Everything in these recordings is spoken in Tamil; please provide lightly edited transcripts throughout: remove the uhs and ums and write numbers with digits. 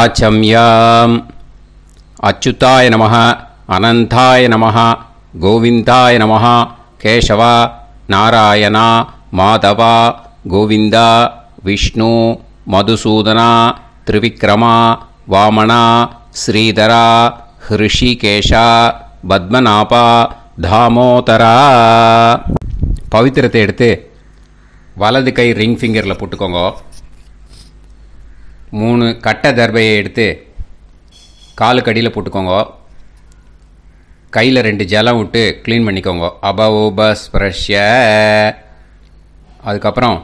ஆச்சம்யாம். அச்சுதாய நமः, அனந்தாய நமः, கோவிந்தாய நமः, கேசவா, நாராயணா, மாதவா, கோவிந்தா, விஷ்ணு, மதுசூதனா, திரிவிக்ரமா, வாமனா, ஸ்ரீதரா, ஹிருஷிகேஷா, பத்மநாபா, தாமோதரா. பவித்திரத்தை எடுத்து வலது கை ரிங் ஃபிங்கரில் போட்டுக்கோங்க. 3 கட்டை தர்பையை எடுத்து காலுக்கடியில் போட்டுக்கோங்க. கையில் 2 ஜலம் விட்டு க்ளீன் பண்ணிக்கோங்க. அபவோபஸ்பிரஷ்ய. அதுக்கப்புறம்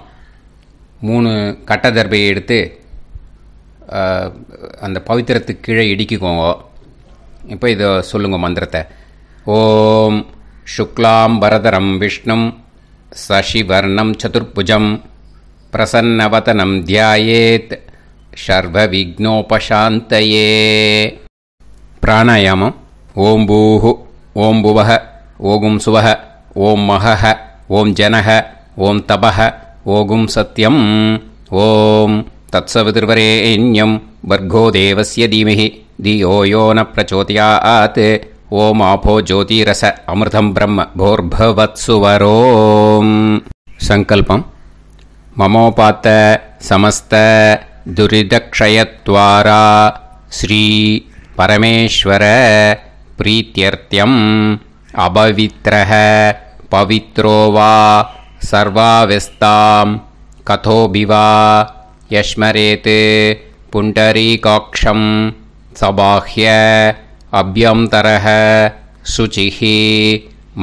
3 கட்டை தர்பையை எடுத்து அந்த பவித்திரத்துக்கு கீழே இடிக்கிக்கோங்க. இப்போ இதை சொல்லுங்க மந்திரத்தை. ஓம் சுக்லாம் வரதரம் விஷ்ணும் சசிவர்ணம் சதுர்புஜம் பிரசன்னவதனம் தியாயேத் சர்வ விக்னோபசாந்தயே. பிராணாயாமம். ஓம் பூஹு, ஓம் புவஹ, ஓகும் சுவஹ, ஓம் மஹஹ, ஓம் ஜனஹ, ஓம் தபஹ, ஓகும் சத்யம். ஓம் தத்சவிதுர்வரேண்யம் வர்கோ தேவஸ்ய தீமஹி தியோ யோ ந பிரச்சோதயாத். ஓம் ஆபோ ஜோதிரச அமிர்தம் பிரம்ம போர்பவத்சுவரோம். சங்கல்பம். மமோபாத்த சமஸ்த துரிதக்ஷயத்வாரா ஸ்ரீ பரமேஸ்வர பிரீத்யர்த்தியம் அபவித்ரஹ பவித்ரோ வா சர்வாவஸ்தாம் கதோபிவா யஸ்மரேத் புண்டரீகாக்ஷம் சபாஹ்ய அப்யந்தரஹ சுசிஹி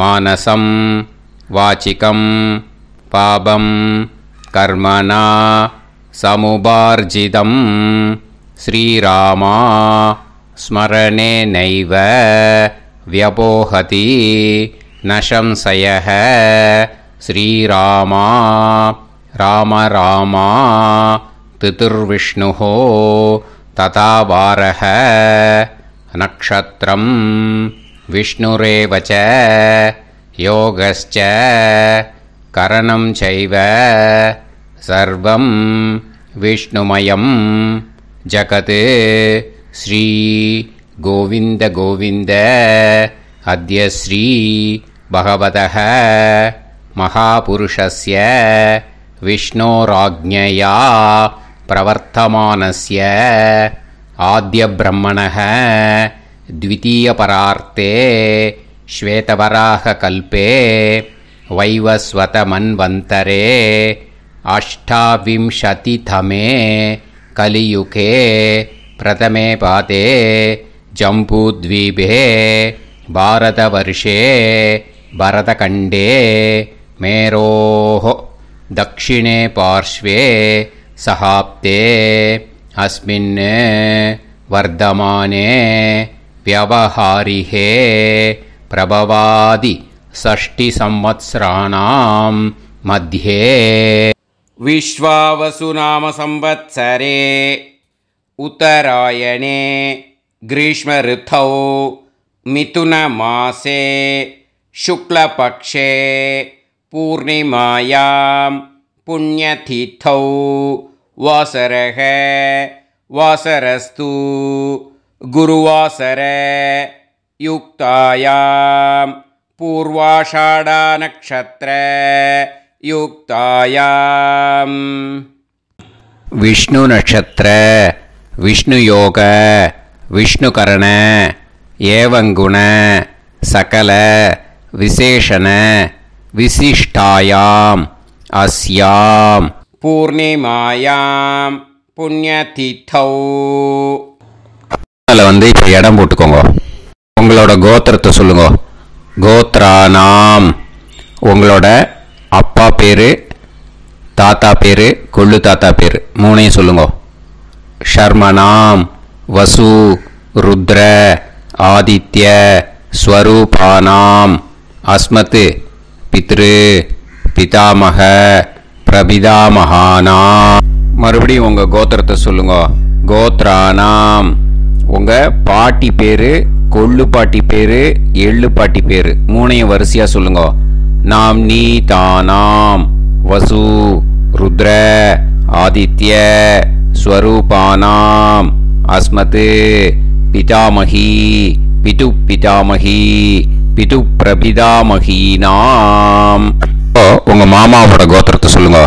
மானசம் வாச்சிகம் பாபம் கர்மணா சமுபார்ஜிதம் ஸ்ரீராமா ஸ்மரணேனைவ வ்யபோஹதி நசம்சயஹ. ஸ்ரீராமா ராம ராமா திதிர்விஷ்ணுः ததா வாரஹ. நக்ஷத்ரம் விஷ்ணுரேவ ச யோகஸ்ச கரணம் சைவ சர்வம் விஷ்ணுமயம் ஜகத். ஸ்ரீ கோவிந்த கோவிந்த அத்ய ஸ்ரீ பகவதः மகாபுருஷஸ்ய விஷ்ணோராஜ்ஞயா பிரவர்த்தமானஸ்ய ஆத்ய பிரம்மணः த்விதீயபரார்த்தே ஸ்வேதவராக கல்பே வைவஸ்வத மன்வந்தரே அஷ்டாவிம்சதிதமே கலியுகே பிரதமே பாதே ஜம்பூத்வீபே பாரதவர்ஷே பரதகண்டே மேரோः தக்ஷிணே பார்ஷ்வே சஹாப்தே அஸ்மின் வர்தமானே व्यवहारिहे प्रभवादि षष्टि संवत्सराणां मध्ये विश्वावसु नाम संवत्सरे उत्तरायणे ग्रीष्म ऋतौ मिथुन मासे शुक्लपक्षे पूर्णिमायां पुण्यतिथौ वासरः वासरस्तु गुरुवासर युक्तायां पूर्वाषाढ़ा नक्षत्र युक्तायां विष्णु नक्षत्र विष्णु योग विष्णुकरण एवं गुण सकल विशेषण विशिष्टायां अस्यां पूर्णिमायां पुण्यतिथौ. அதில் வந்து இப்போ இடம் போட்டுக்கோங்க. உங்களோட கோத்திரத்தை சொல்லுங்க. கோத்ரானாம். உங்களோட அப்பா பேர், தாத்தா பேர், கொள்ளு தாத்தா பேர் 3ஐயும் சொல்லுங்க. ஷர்மனாம் வசு ருத்ர ஆதித்ய ஸ்வரூபானாம் அஸ்மத் பித்ரு பிதாமக பிரபிதாமகானாம். மறுபடியும் உங்கள் கோத்திரத்தை சொல்லுங்க. கோத்ரானாம். உங்கள் பாட்டி பேர், கொள்ளு பாட்டி பேர், எள்ளு பாட்டி பேர் 3ஐயும் வரிசையாக சொல்லுங்க. நாம் நீ தானாம் வசு ருத்ர ஆதித்ய ஸ்வரூபானாம் அஸ்மத் பிதாமகி பிது பிதாமகி பிது பிரபிதாமகீனாம். உங்க மாமாவோட கோத்திரத்தை சொல்லுங்க.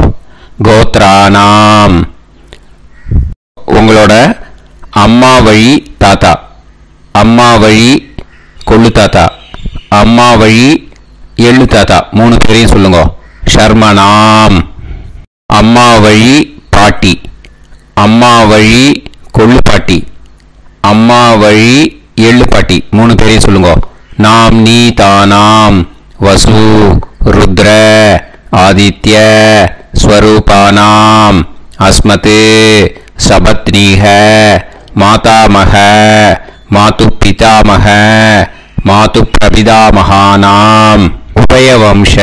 கோத்ரானாம். உங்களோட அம்மா வழி தாத்தா, அம்மா வழி கொள்ளு தாத்தா, அம்மா வழி எள்ளு தாத்தா, 3 பேரையும் சொல்லுங்க. ஷர்மனாம். அம்மா வழி பாட்டி, அம்மா வழி கொள்ளு பாட்டி, அம்மா வழி எள்ளு பாட்டி, 3 பேரையும் சொல்லுங்க. நாம் நீ தானாம் வசு ருத்ர ஆதித்ய ஸ்வரூபானாம் அஸ்மத் சபத்னீஹ மாதாமஹ மாது பிதாமஹ மாது பிரபிதாமகானாம் உபயவம்ச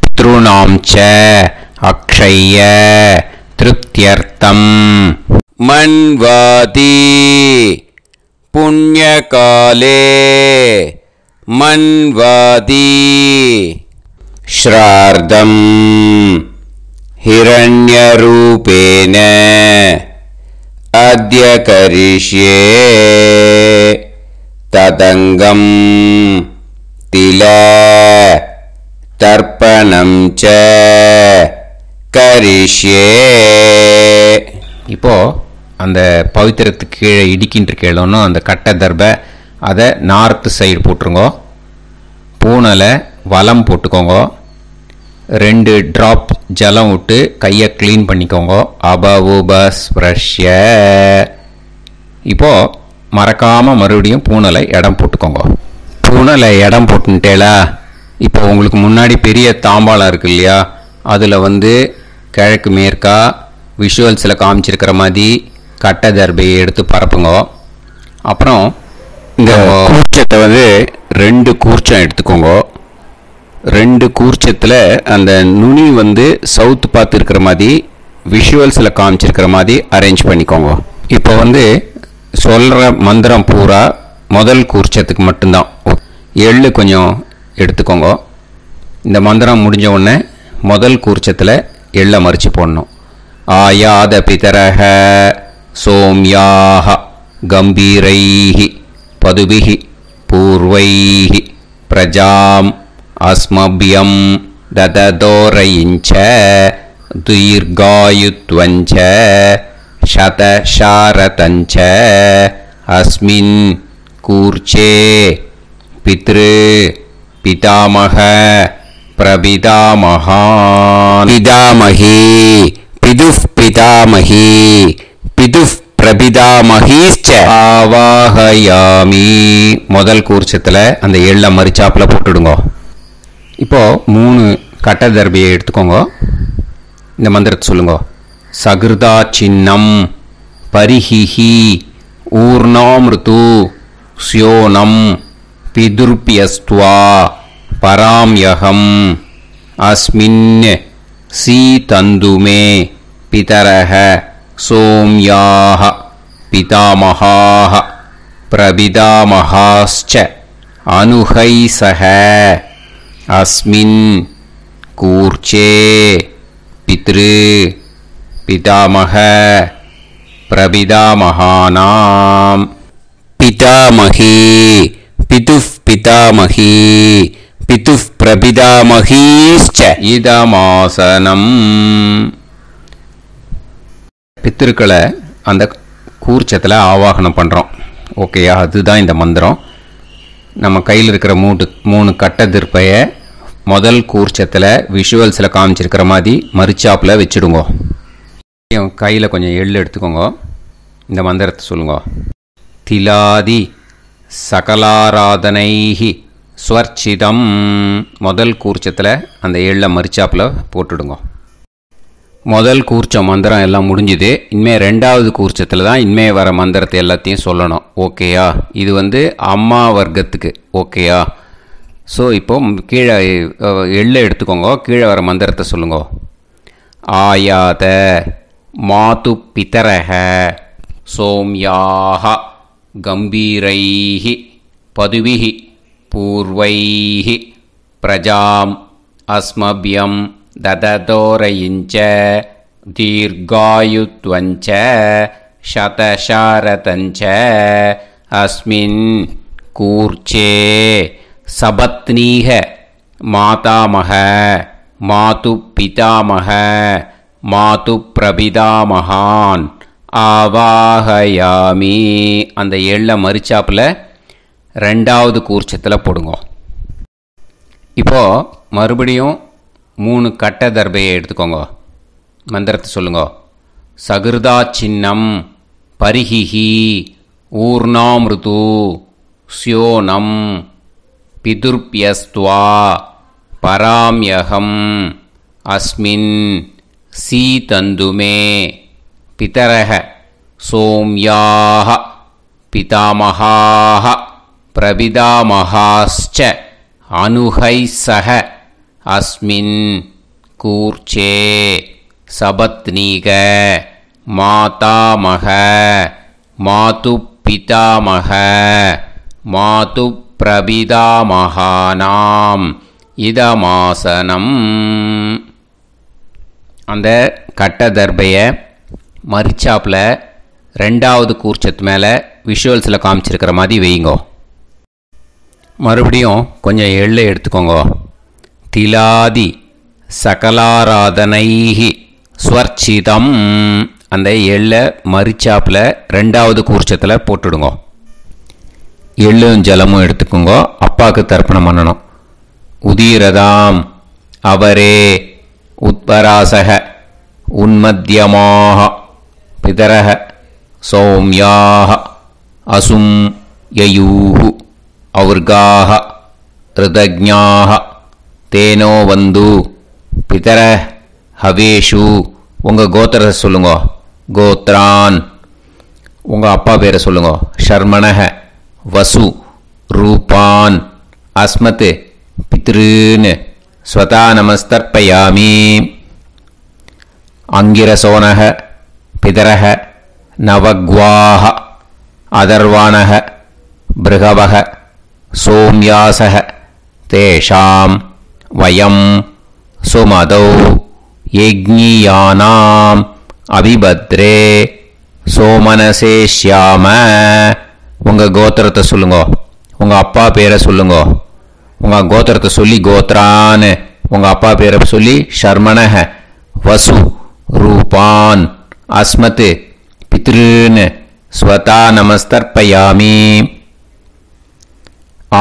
பித்ருணாம் ச அக்ஷய்ய திருப்தியர்த்தம். மன்வாதி புண்ணியகாலே மன்வாதி ஸ்ரார்தம் ஹிரண்யரூபேன அத்ய கரிஷ்யே ததங்கம் தில தர்ப்பணம் ச கரிஷ்யே. இப்போ அந்த பவித்திரத்துக்கு கீழே இடிக்கின்ற கேளோன்னு அந்த கட்டை தர்பை அதை நார்த்து சைடு போட்டுருங்க. பூனலை வலம் போட்டுக்கோங்க. 2 ட்ராப் ஜலம் விட்டு கையை க்ளீன் பண்ணிக்கோங்க. அபவுபஸ்ப்ரஷ்ய. இப்போது மறக்காமல் மறுபடியும் பூனலை இடம் போட்டுக்கோங்க. பூனலை இடம் போட்டுட்டேலா. இப்போ உங்களுக்கு முன்னாடி பெரிய தாம்பாளம் இருக்கு இல்லையா, அதில் கிழக்கு மேற்கா விஷுவல்ஸில் காமிச்சிருக்கிற மாதிரி கட்டை தர்பையை எடுத்து பரப்புங்க. அப்புறம் இந்த கூர்ச்சத்தை 2 கூர்ச்சம் எடுத்துக்கோங்க. 2 கூர்ச்சத்தில் அந்த நுனி சவுத் பார்த்து இருக்கிற மாதிரி விஷுவல்ஸில் காமிச்சிருக்கிற மாதிரி அரேஞ்ச் பண்ணிக்கோங்க. இப்போ சொல்கிற மந்திரம் பூரா முதல் கூர்ச்சத்துக்கு மட்டும்தான். எள்ளு கொஞ்சம் எடுத்துக்கோங்க. இந்த மந்திரம் முடிஞ்ச உடனே முதல் கூர்ச்சத்தில் எள்ளை மறித்து போடணும். ஆயாத பிதரஹ சோம்யாக கம்பீரைஹி பதுபிஹி பூர்வைஹி பிரஜாம் அஸ்மபியம் தததோரயிஞ்ச தீர்காயுத்வஞ்ச சதசாரதஞ்ச அஸ்மின் கூர்ச்சே பித்ரு பிதாமக பிரபிதாமகான் பிதாமகி பிதுஃப் பிதாமகி பிதுஃப் பிரபிதாமகீச்ச ஆவாஹயாமி. முதல் கூர்ச்சத்தில் அந்த எள்ளை மறிச்சாப்பில் போட்டுடுங்க. இப்போது 3 கட்டை தர்பையை எடுத்துக்கோங்க. இந்த மந்திரத்தை சொல்லுங்க. சகிருதா சின்னம் பரிஹிஹி ஊர்ணாமிருது ஸ்யோனம் பிதுர்பியஸ்துவா பராம்யகம் அஸ்மின் சீதந்துமே பிதரஹ சோம்யாஹ பிதாமஹாஹ பிரபிதாமஹாஸ்ச அனுஹைசஹ அஸ்மின் கூர்ச்சே பித்ரு பிதாமஹ பிரபிதாமகானாம் பிதாமகி பிதுஃப் பிதாமகி பிதுஃப் பிரபிதாமகீஸ்ச இதமாசனம். பித்திருக்களை அந்த கூர்ச்சத்தில் ஆவாகனம் பண்ணுறோம். ஓகேயா? அதுதான் இந்த மந்திரம். நம்ம கையில் இருக்கிற 3 கட்டை திருப்பையை முதல் கூர்ச்சத்தில் விஷுவல்ஸில் காமிச்சிருக்கிற மாதிரி மறிச்சாப்பில் வச்சுடுங்க. கையில் கொஞ்சம் எள்ளு எடுத்துக்கோங்க. இந்த மந்திரத்தை சொல்லுங்க. திலாதி சகலாராதனைஹி ஸ்வர்ச்சிதம். முதல் கூர்ச்சத்தில் அந்த எள்ளை மறிச்சாப்பில் போட்டுடுங்க. முதல் கூர்ச்சம் மந்திரம் எல்லாம் முடிஞ்சுது. இனிமேல் 2வது கூர்ச்சத்தில் தான் இனிமேல் வர மந்திரத்தை எல்லாத்தையும் சொல்லணும். ஓகேயா? இது அம்மா வர்க்கத்துக்கு. ஓகேயா? ஸோ இப்போது கீழே எள்ளை எடுத்துக்கோங்க. கீழே வர மந்திரத்தை சொல்லுங்க. ஆயாத மாது பிதரஹ சோம்யாக கம்பீரைஹி பதுவிஹி பூர்வைஹி பிரஜாம் அஸ்மபியம் தததோரயிஞ்ச தீர்காயுத்வஞ்ச शतशारतञ्च अस्मिन् कूर्चे सपत्नीः मातामह मातुपितामह मातुप्रपितामहान् ஆவாஹயாமி. அந்த எள்ள மரிச்சாப்பில் ரெண்டாவது கூர்ச்சத்தில் போடுங்க. இப்போது மறுபடியும் 3 கட்ட தர்பையை எடுத்துக்கோங்க. மந்திரத்தை சொல்லுங்க. சகிருதா சின்னம் பரிஹிஹி ஊர்ணாமிருது ஸ்யோனம் பிதுர்பியஸ்துவா பராம்யகம் அஸ்மின் சீதந்துமே பிதரஹ சோம்யாஹ பிதாமஹாஹ பிரபிதாமஹாஸ்ச அனுஹைசஹ அஸ்மின் கூர்ச்சே சபத்னீக மாதாமஹ மாதுப்பிதாமஹ மாதுப்பிரபிதாமஹானாம் இதமாசனம். அந்த கட்ட தர்பையை மரிச்சாப்பில் ரெண்டாவது கூர்ச்சத்து மேலே விஷுவல்ஸில் காமிச்சிருக்கிற மாதிரி வைங்கோ. மறுபடியும் கொஞ்சம் எள்ளை எடுத்துக்கோங்க. திலாதி சகலாராதனைஹி ஸ்வர்ச்சிதம். அந்த எள்ளை மரிச்சாப்பில் ரெண்டாவது கூர்ச்சத்தில் போட்டுடுங்க. எள்ளும் ஜலமும் எடுத்துக்கோங்க. அப்பாவுக்கு தர்ப்பணம் பண்ணணும். உதீரதாம் அவரே உத்பராசக உன்மத்யமாக பிதரஹ சௌம்யாக அசும் யயூஹு ஔர்காஹ ருதஜ்ஞாஹ தேனோ வந்து பிதர ஹவேஷு. உங்கள் கோத்திரத்தை சொல்லுங்க. கோத்ரான். உங்கள் அப்பா பேரை சொல்லுங்க. ஷர்மணஹ வசு ரூபான் அஸ்மத் பித்ருன்னு ஸ்வதா நமஸ்தர்ப்பயாமி. அங்கிரசோனஹ பிதரஹ நவக்வாஹ அதர்வாணஹ பிருகவஹ சோம்யாசஹ தேஷாம் வயம் சுமதௌ யஜ்ஞியானாம் அபிபத்ரே சோமனசேஷ்யாம. உங்கள் கோத்திரத்தை சொல்லுங்க. உங்கள் அப்பா பேரை சொல்லுங்க. உங்கள் கோத்திரத்தை சொல்லி கோத்ரான்னு உங்கள் அப்பா பேரை சொல்லி ஷர்மணஹ வசு ரூபான் அஸ்மத் பித்ருன்னு ஸ்வதா நமஸ்தர்ப்பயாமி.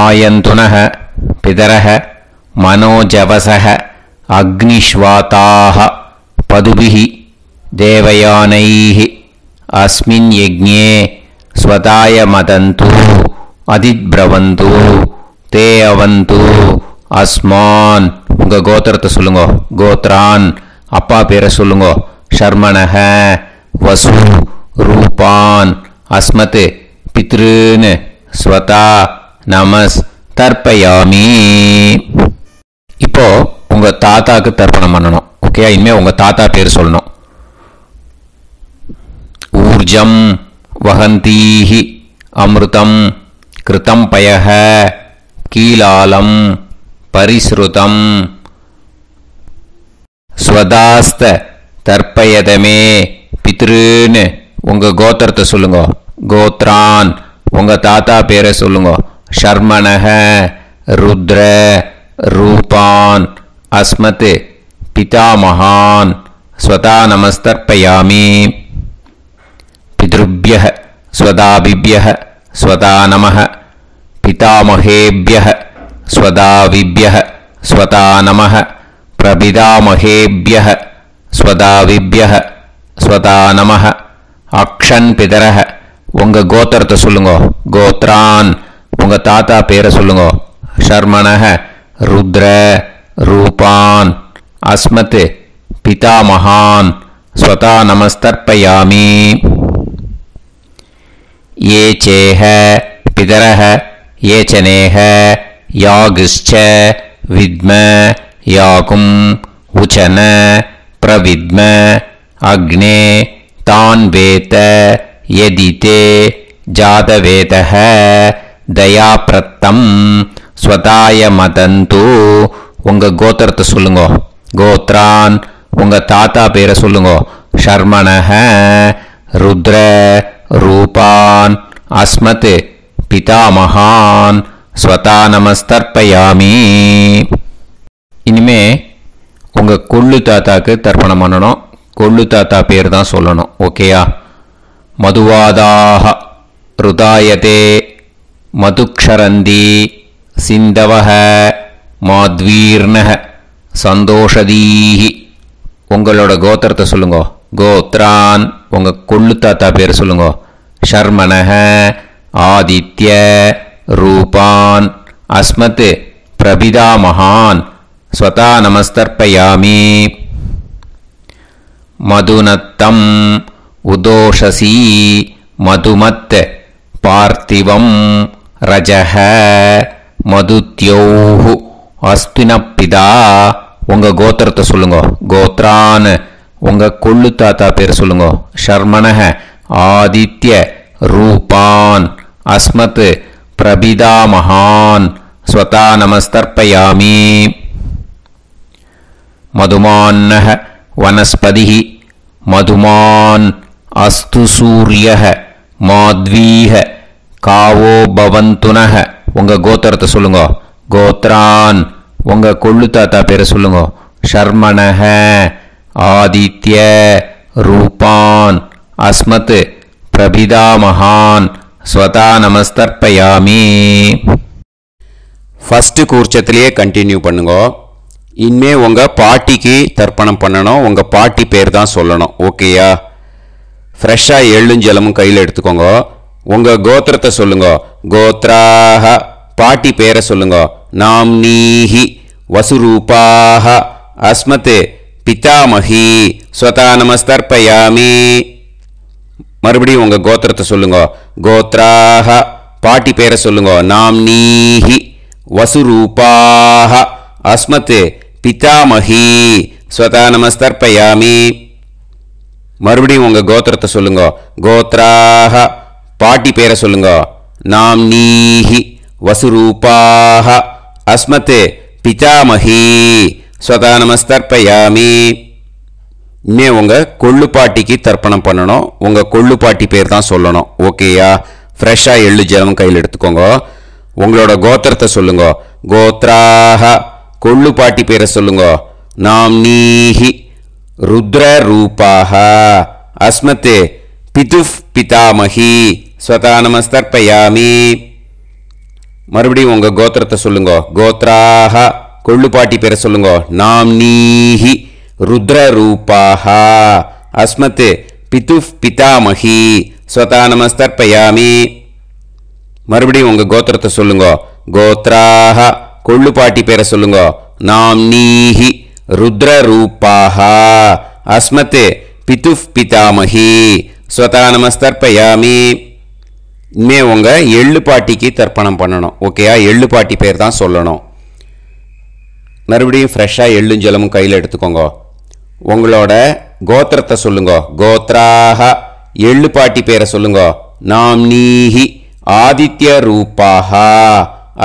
ஆயந்துனஹ பிதரஹ மனோஜவசஹ அக்னிஷ்வாதாஹ பதுபிஹி தேவயானைஹி அஸ்மின் யஜ்ஞே ஸ்வதாய மதந்து அதிப்ரவந்து தே அவது அஸ்மான். உங்கள் கோத்திரத்தை சொல்லுங்க. கோத்ரான். அப்பா பேரை சொல்லுங்க. ஷர்மணஹ வசு ரூபான் அஸ்மத் பித்ருன்னு ஸ்வதா நமஸ் தர்ப்பயாமி. இப்போ உங்கள் தாத்தாக்கு தர்ப்பணம் பண்ணணும். ஓகே, இனிமேல் உங்கள் தாத்தா பேர் சொல்லணும். ஊர்ஜம் வஹந்தீஹி அமிர்தம் கிருதம் பயஹ கீலாலம் பரிஸ்ருதம் ஸ்வதாஸ்த தர்ப்பயதமே பித்ருன்னு உங்கள் கோத்திரத்தை சொல்லுங்க. கோத்ரான். உங்கள் தாத்தா பேரை சொல்லுங்க. ஷர்மணஹ ருத்ர ரூபான் அஸ்மத் பிதாமஹான் ஸ்வதா நமஸ்தர்ப்பயாமி. பித்ருப்யஹ ஸ்வதாபிப்யஹ ஸ்வதா நமஹ பிதாமஹேப்யஹ ஸ்வதாவிப்யஹ ஸ்வதா நமஹ பிரபிதாமஹேப்யஹ ஸ்வதாவிப்யஹ ஸ்வதா நமஹ. அக்ஷன் பிதரஹ. உங்கள் கோத்திரத்தை சொல்லுங்க. கோத்ரான். உங்கள் தாத்தா பேரை சொல்லுங்க. ஷர்மணஹ ருத்ர ரூபான் அஸ்மத் பிதாமஹான் ஸ்வதா நமஸ்தர்ப்பயாமி. ये चेह पितरः ये चनेह यागश्च विद्म याकुम् उचन प्रविद्म अग्ने तान् वेत यदिते जातवेतः दयाप्रत्तम् स्वताय मदन्तु. உங்கள் கோத்திரத்தை சொல்லுங்க. கோத்ரான். உங்கள் தாத்தா பேரை சொல்லுங்க. ஷர்மணஹ रुद्र रूपान् अस्मत् पितामहान् स्वता नमस्तर्पयामि. இனிமே உங்கள் கொள்ளு தாத்தாக்கு தர்ப்பணம் பண்ணணும். கொள்ளு தாத்தா பேர் தான் சொல்லணும். ஓகேயா? மதுவாதாக ருதாயதே மதுக்ஷரந்தி சிந்தவஹ மாத்வீர்ணஹ சந்தோஷதீஹி. உங்களோட கோத்திரத்தை சொல்லுங்க. கோத்ரான் உங்கள் கொள்ளு தாத்தா பேர் சொல்லுங்க. ஷர்மணஹ ஆதித்ய ரூபான் அஸ்மத் பிரபிதாமகான் ஸ்வதா நமஸ்தர்ப்பயாமி. மதுநத்தம் உதோஷசி மதுமத் பார்த்திவம் ரஜஹ மதுத்யோஹு அஸ்தினப்பிதா. உங்கள் கோத்திரத்தை சொல்லுங்க. கோத்ரான் உங்கள் கொள்ளு தாத்தா பேர் சொல்லுங்க. ஷர்மணஹ ஆதித்ய ரூபான் அஸ்மத் பிரபிதாமகான் ஸ்வதா நமஸ்தர்ப்பயாமி. மதுமான்னஹ வனஸ்பதிஹ மதுமான் அஸ்து சூரியஹ மாத்வீஹ காவோ பவந்துனஹ. உங்கள் கோத்திரத்தை சொல்லுங்க. கோத்ரான் உங்கள் கொள்ளு தாத்தா பேரை சொல்லுங்க. ஷர்மணஹ ஆதித்ய ரூபான் அஸ்மத் பிரபிதாமகான் ஸ்வதா நமஸ்தர்ப்பயாமி. ஃபஸ்ட்டு கூர்ச்சத்திலேயே கண்டினியூ பண்ணுங்க. இனிமே உங்கள் பாட்டிக்கு தர்ப்பணம் பண்ணணும். உங்கள் பாட்டி பேர் தான் சொல்லணும். ஓகேயா? ஃப்ரெஷ்ஷாக எள்ளும் ஜலமும் கையில் எடுத்துக்கோங்க. உங்கள் கோத்திரத்தை சொல்லுங்க. கோத்ராஹ பாட்டி பேரை சொல்லுங்க. நாம்னீஹி வசுரூபாஹ அஸ்மத் பிதாமஹி ஸ்வதா நமஸ்தர்ப்பயாமி. மறுபடியும் உங்கள் கோத்திரத்தை சொல்லுங்க. கோத்ராஹ பாட்டி பேரை சொல்லுங்க. நாம்னீஹி வசுரூபாஹ அஸ்மத் பிதாமஹி ஸ்வதா நமஸ்தர்ப்பயாமி. மறுபடியும் உங்கள் கோத்திரத்தை சொல்லுங்க. கோத்ராஹ பாட்டி பேரை சொல்லுங்க. நாம்னீஹி வசுரூபாஹ அஸ்மத் பிதாமஹி ஸ்வதா நமஸ்தர்ப்பயாமி. இனிமே உங்கள் கொள்ளு பாட்டிக்கு தர்ப்பணம் பண்ணணும். உங்கள் கொள்ளு பாட்டி பேர் தான் சொல்லணும். ஓகேயா? ஃப்ரெஷ்ஷாக எள்ளு ஜலம் கையில் எடுத்துக்கோங்க. உங்களோட கோத்திரத்தை சொல்லுங்க. கோத்ராஹ கொள்ளு பாட்டி பேரை சொல்லுங்க. நாம்னீஹி ருத்ர ரூபாஹ அஸ்மத் பிதுஃப் பிதாமஹி ஸ்வதா நமஸ்தர்ப்பயாமி. மறுபடியும் உங்கள் கோத்திரத்தை சொல்லுங்க. கோத்ராஹ கொள்ளு பாட்டி பேரை சொல்லுங்க. நாம்னீஹி ருத்ர ரூபாஹ அஸ்மத் பிதுஃப் பிதாமஹி ஸ்வதா நமஸ்தர்ப்பயாமி. மறுபடியும் உங்கள் கோத்திரத்தை சொல்லுங்க. கோத்ராஹ கொள்ளு பாட்டி பேரை சொல்லுங்க. நாம்னீஹி ருத்ர ரூபாஹ அஸ்மத் பிதுஃப் பிதாமஹி ஸ்வதா நமஸ்தர்ப்பயாமி. இனிமே உங்கள் எள்ளு பாட்டிக்கு தர்ப்பணம் பண்ணணும். ஓகேயா? எள்ளு பாட்டி பேர் தான் சொல்லணும். மறுபடியும் ஃப்ரெஷ்ஷாக எள்ளும் ஜலமும் கையில் எடுத்துக்கோங்க. உங்களோட கோத்திரத்தை சொல்லுங்க. கோத்ராஹ எள்ளு பாட்டி பேரை சொல்லுங்க. நாம்னீஹி ஆதித்ய ரூபாஹ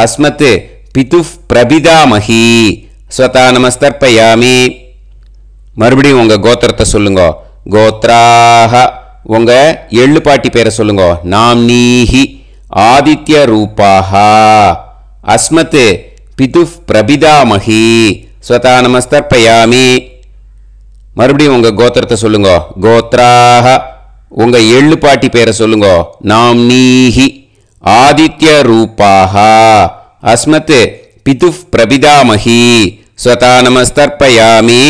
அஸ்மத் பிதுஃப் பிரபிதாமஹி ஸ்வதா நமஸ்தர்ப்பயாமி. மறுபடியும் உங்கள் கோத்திரத்தை சொல்லுங்க. கோத்ராஹ உங்கள் எள்ளு பாட்டி பேரை சொல்லுங்க. நாம்னீஹி ஆதித்ய ரூபாஹ அஸ்மத் பிதுஃப் பிரபிதாமஹி ஸ்வதா நமஸ்தர்ப்பயாமி. மறுபடியும் உங்கள் கோத்திரத்தை சொல்லுங்க. கோத்ராஹ உங்கள் எள்ளு பாட்டி பேரை சொல்லுங்க. நாம்னீஹி ஆதித்ய ரூபாஹ அஸ்மத் பிதுஃப் பிரபிதாமஹி ஸ்வதா நமஸ்தர்ப்பயாமி.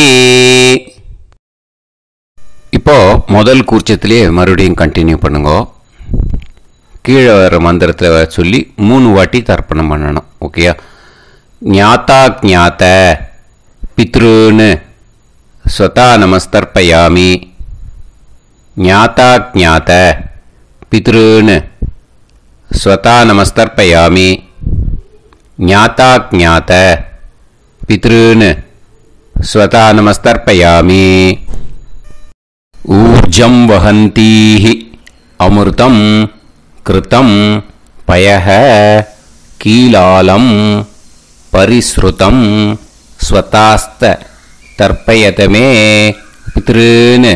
இப்போ முதல் கூர்ச்சத்திலேயே மறுபடியும் கண்டினியூ பண்ணுங்க. கீழே வர மந்திரத்தை சொல்லி 3 வாட்டி தர்ப்பணம் பண்ணணும். ஓகேயா? ஞாத்தா ஞாத்த பித்ருன்னு ஸ்வதா நமஸ்தர்ப்பயாமி. ஞாத்தா ஞாத்த பித்ருன்னு ஸ்வதா நமஸ்தர்ப்பயாமி. ஞாத்தா ஞாத்த பித்ருன்னு ஸ்வதா நமஸ்தர்ப்பயாமி. ஊர்ஜம் வஹந்தீஹி அமிர்தம் கிருதம் பயஹ கீலாலம் பரிஸ்ருதம் ஸ்வதாஸ்த தர்ப்பயதமே பித்ருன்னு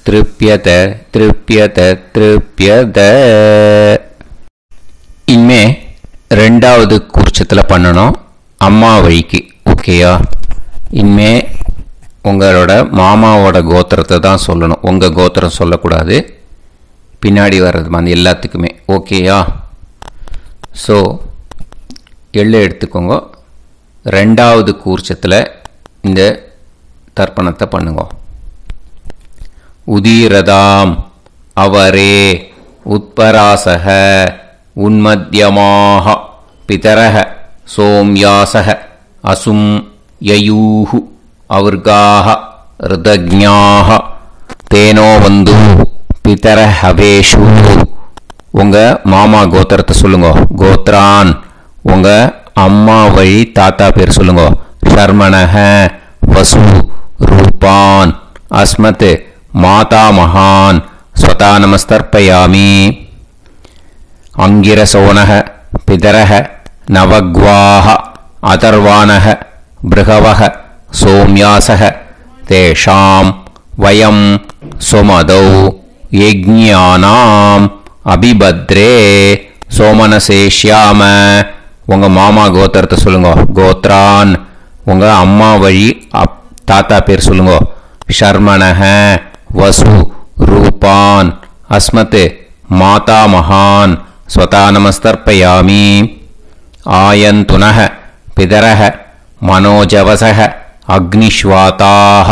திருப்யத திருப்யத திருப்யத. இனிமே ரெண்டாவது கூர்ச்சத்தில் பண்ணணும், அம்மா வழிக்கு. ஓகேயா? இனிமே உங்களோட மாமாவோட கோத்திரத்தை தான் சொல்லணும், உங்கள் கோத்திரம் சொல்லக்கூடாது. பின்னாடி வர்றது மாதிரி எல்லாத்துக்குமே. ஓகேயா? ஸோ எள்ளு எடுத்துக்கோங்க. ரெண்டாவது கூர்ச்சத்தில் இந்த தர்ப்பணத்தை பண்ணுங்க. உதீரதாம் அவரே உத்பராசக உன்மத்யமாக பிதரக சோம்யாசக அசும் யயூஹு அவர்காக ருதஜ்ஞாக தேனோ வந்து பிதர ஹவேஷு. உங்கள் மாமா கோத்திரத்தை சொல்லுங்க. கோத்ரான் உங்கள் அம்மா வழி தாத்தா பேர் சொல்லுங்க. ஷர்மணஹ வசு ரூபான் அஸ்மத் மாதா மகான் ஸ்வதா நமஸ்தர்ப்பயாமி. அங்கிரசோனஹ பிதரஹ நவக்வாஹ அதர்வானஹ பிருகவஹ சோம்யாசஹ தேஷாம் வயம் சுமதௌ யஜ்ஞானாம் அபிபத்ரே சோமனசேஷ்யாம. உங்கள் மாமா கோத்திரத்தை சொல்லுங்க. கோத்ரான் உங்கள் அம்மா வழி தாத்தா பேர் சொல்லுங்க. ஷர்மணஹ வசு ரூபான் அஸ்மத் மாதா மகான் ஸ்வதா நமஸ்தர்ப்பயாமி. ஆயந்துனஹ பிதரஹ மனோஜவசஹ அக்னிஷ்வாதாஹ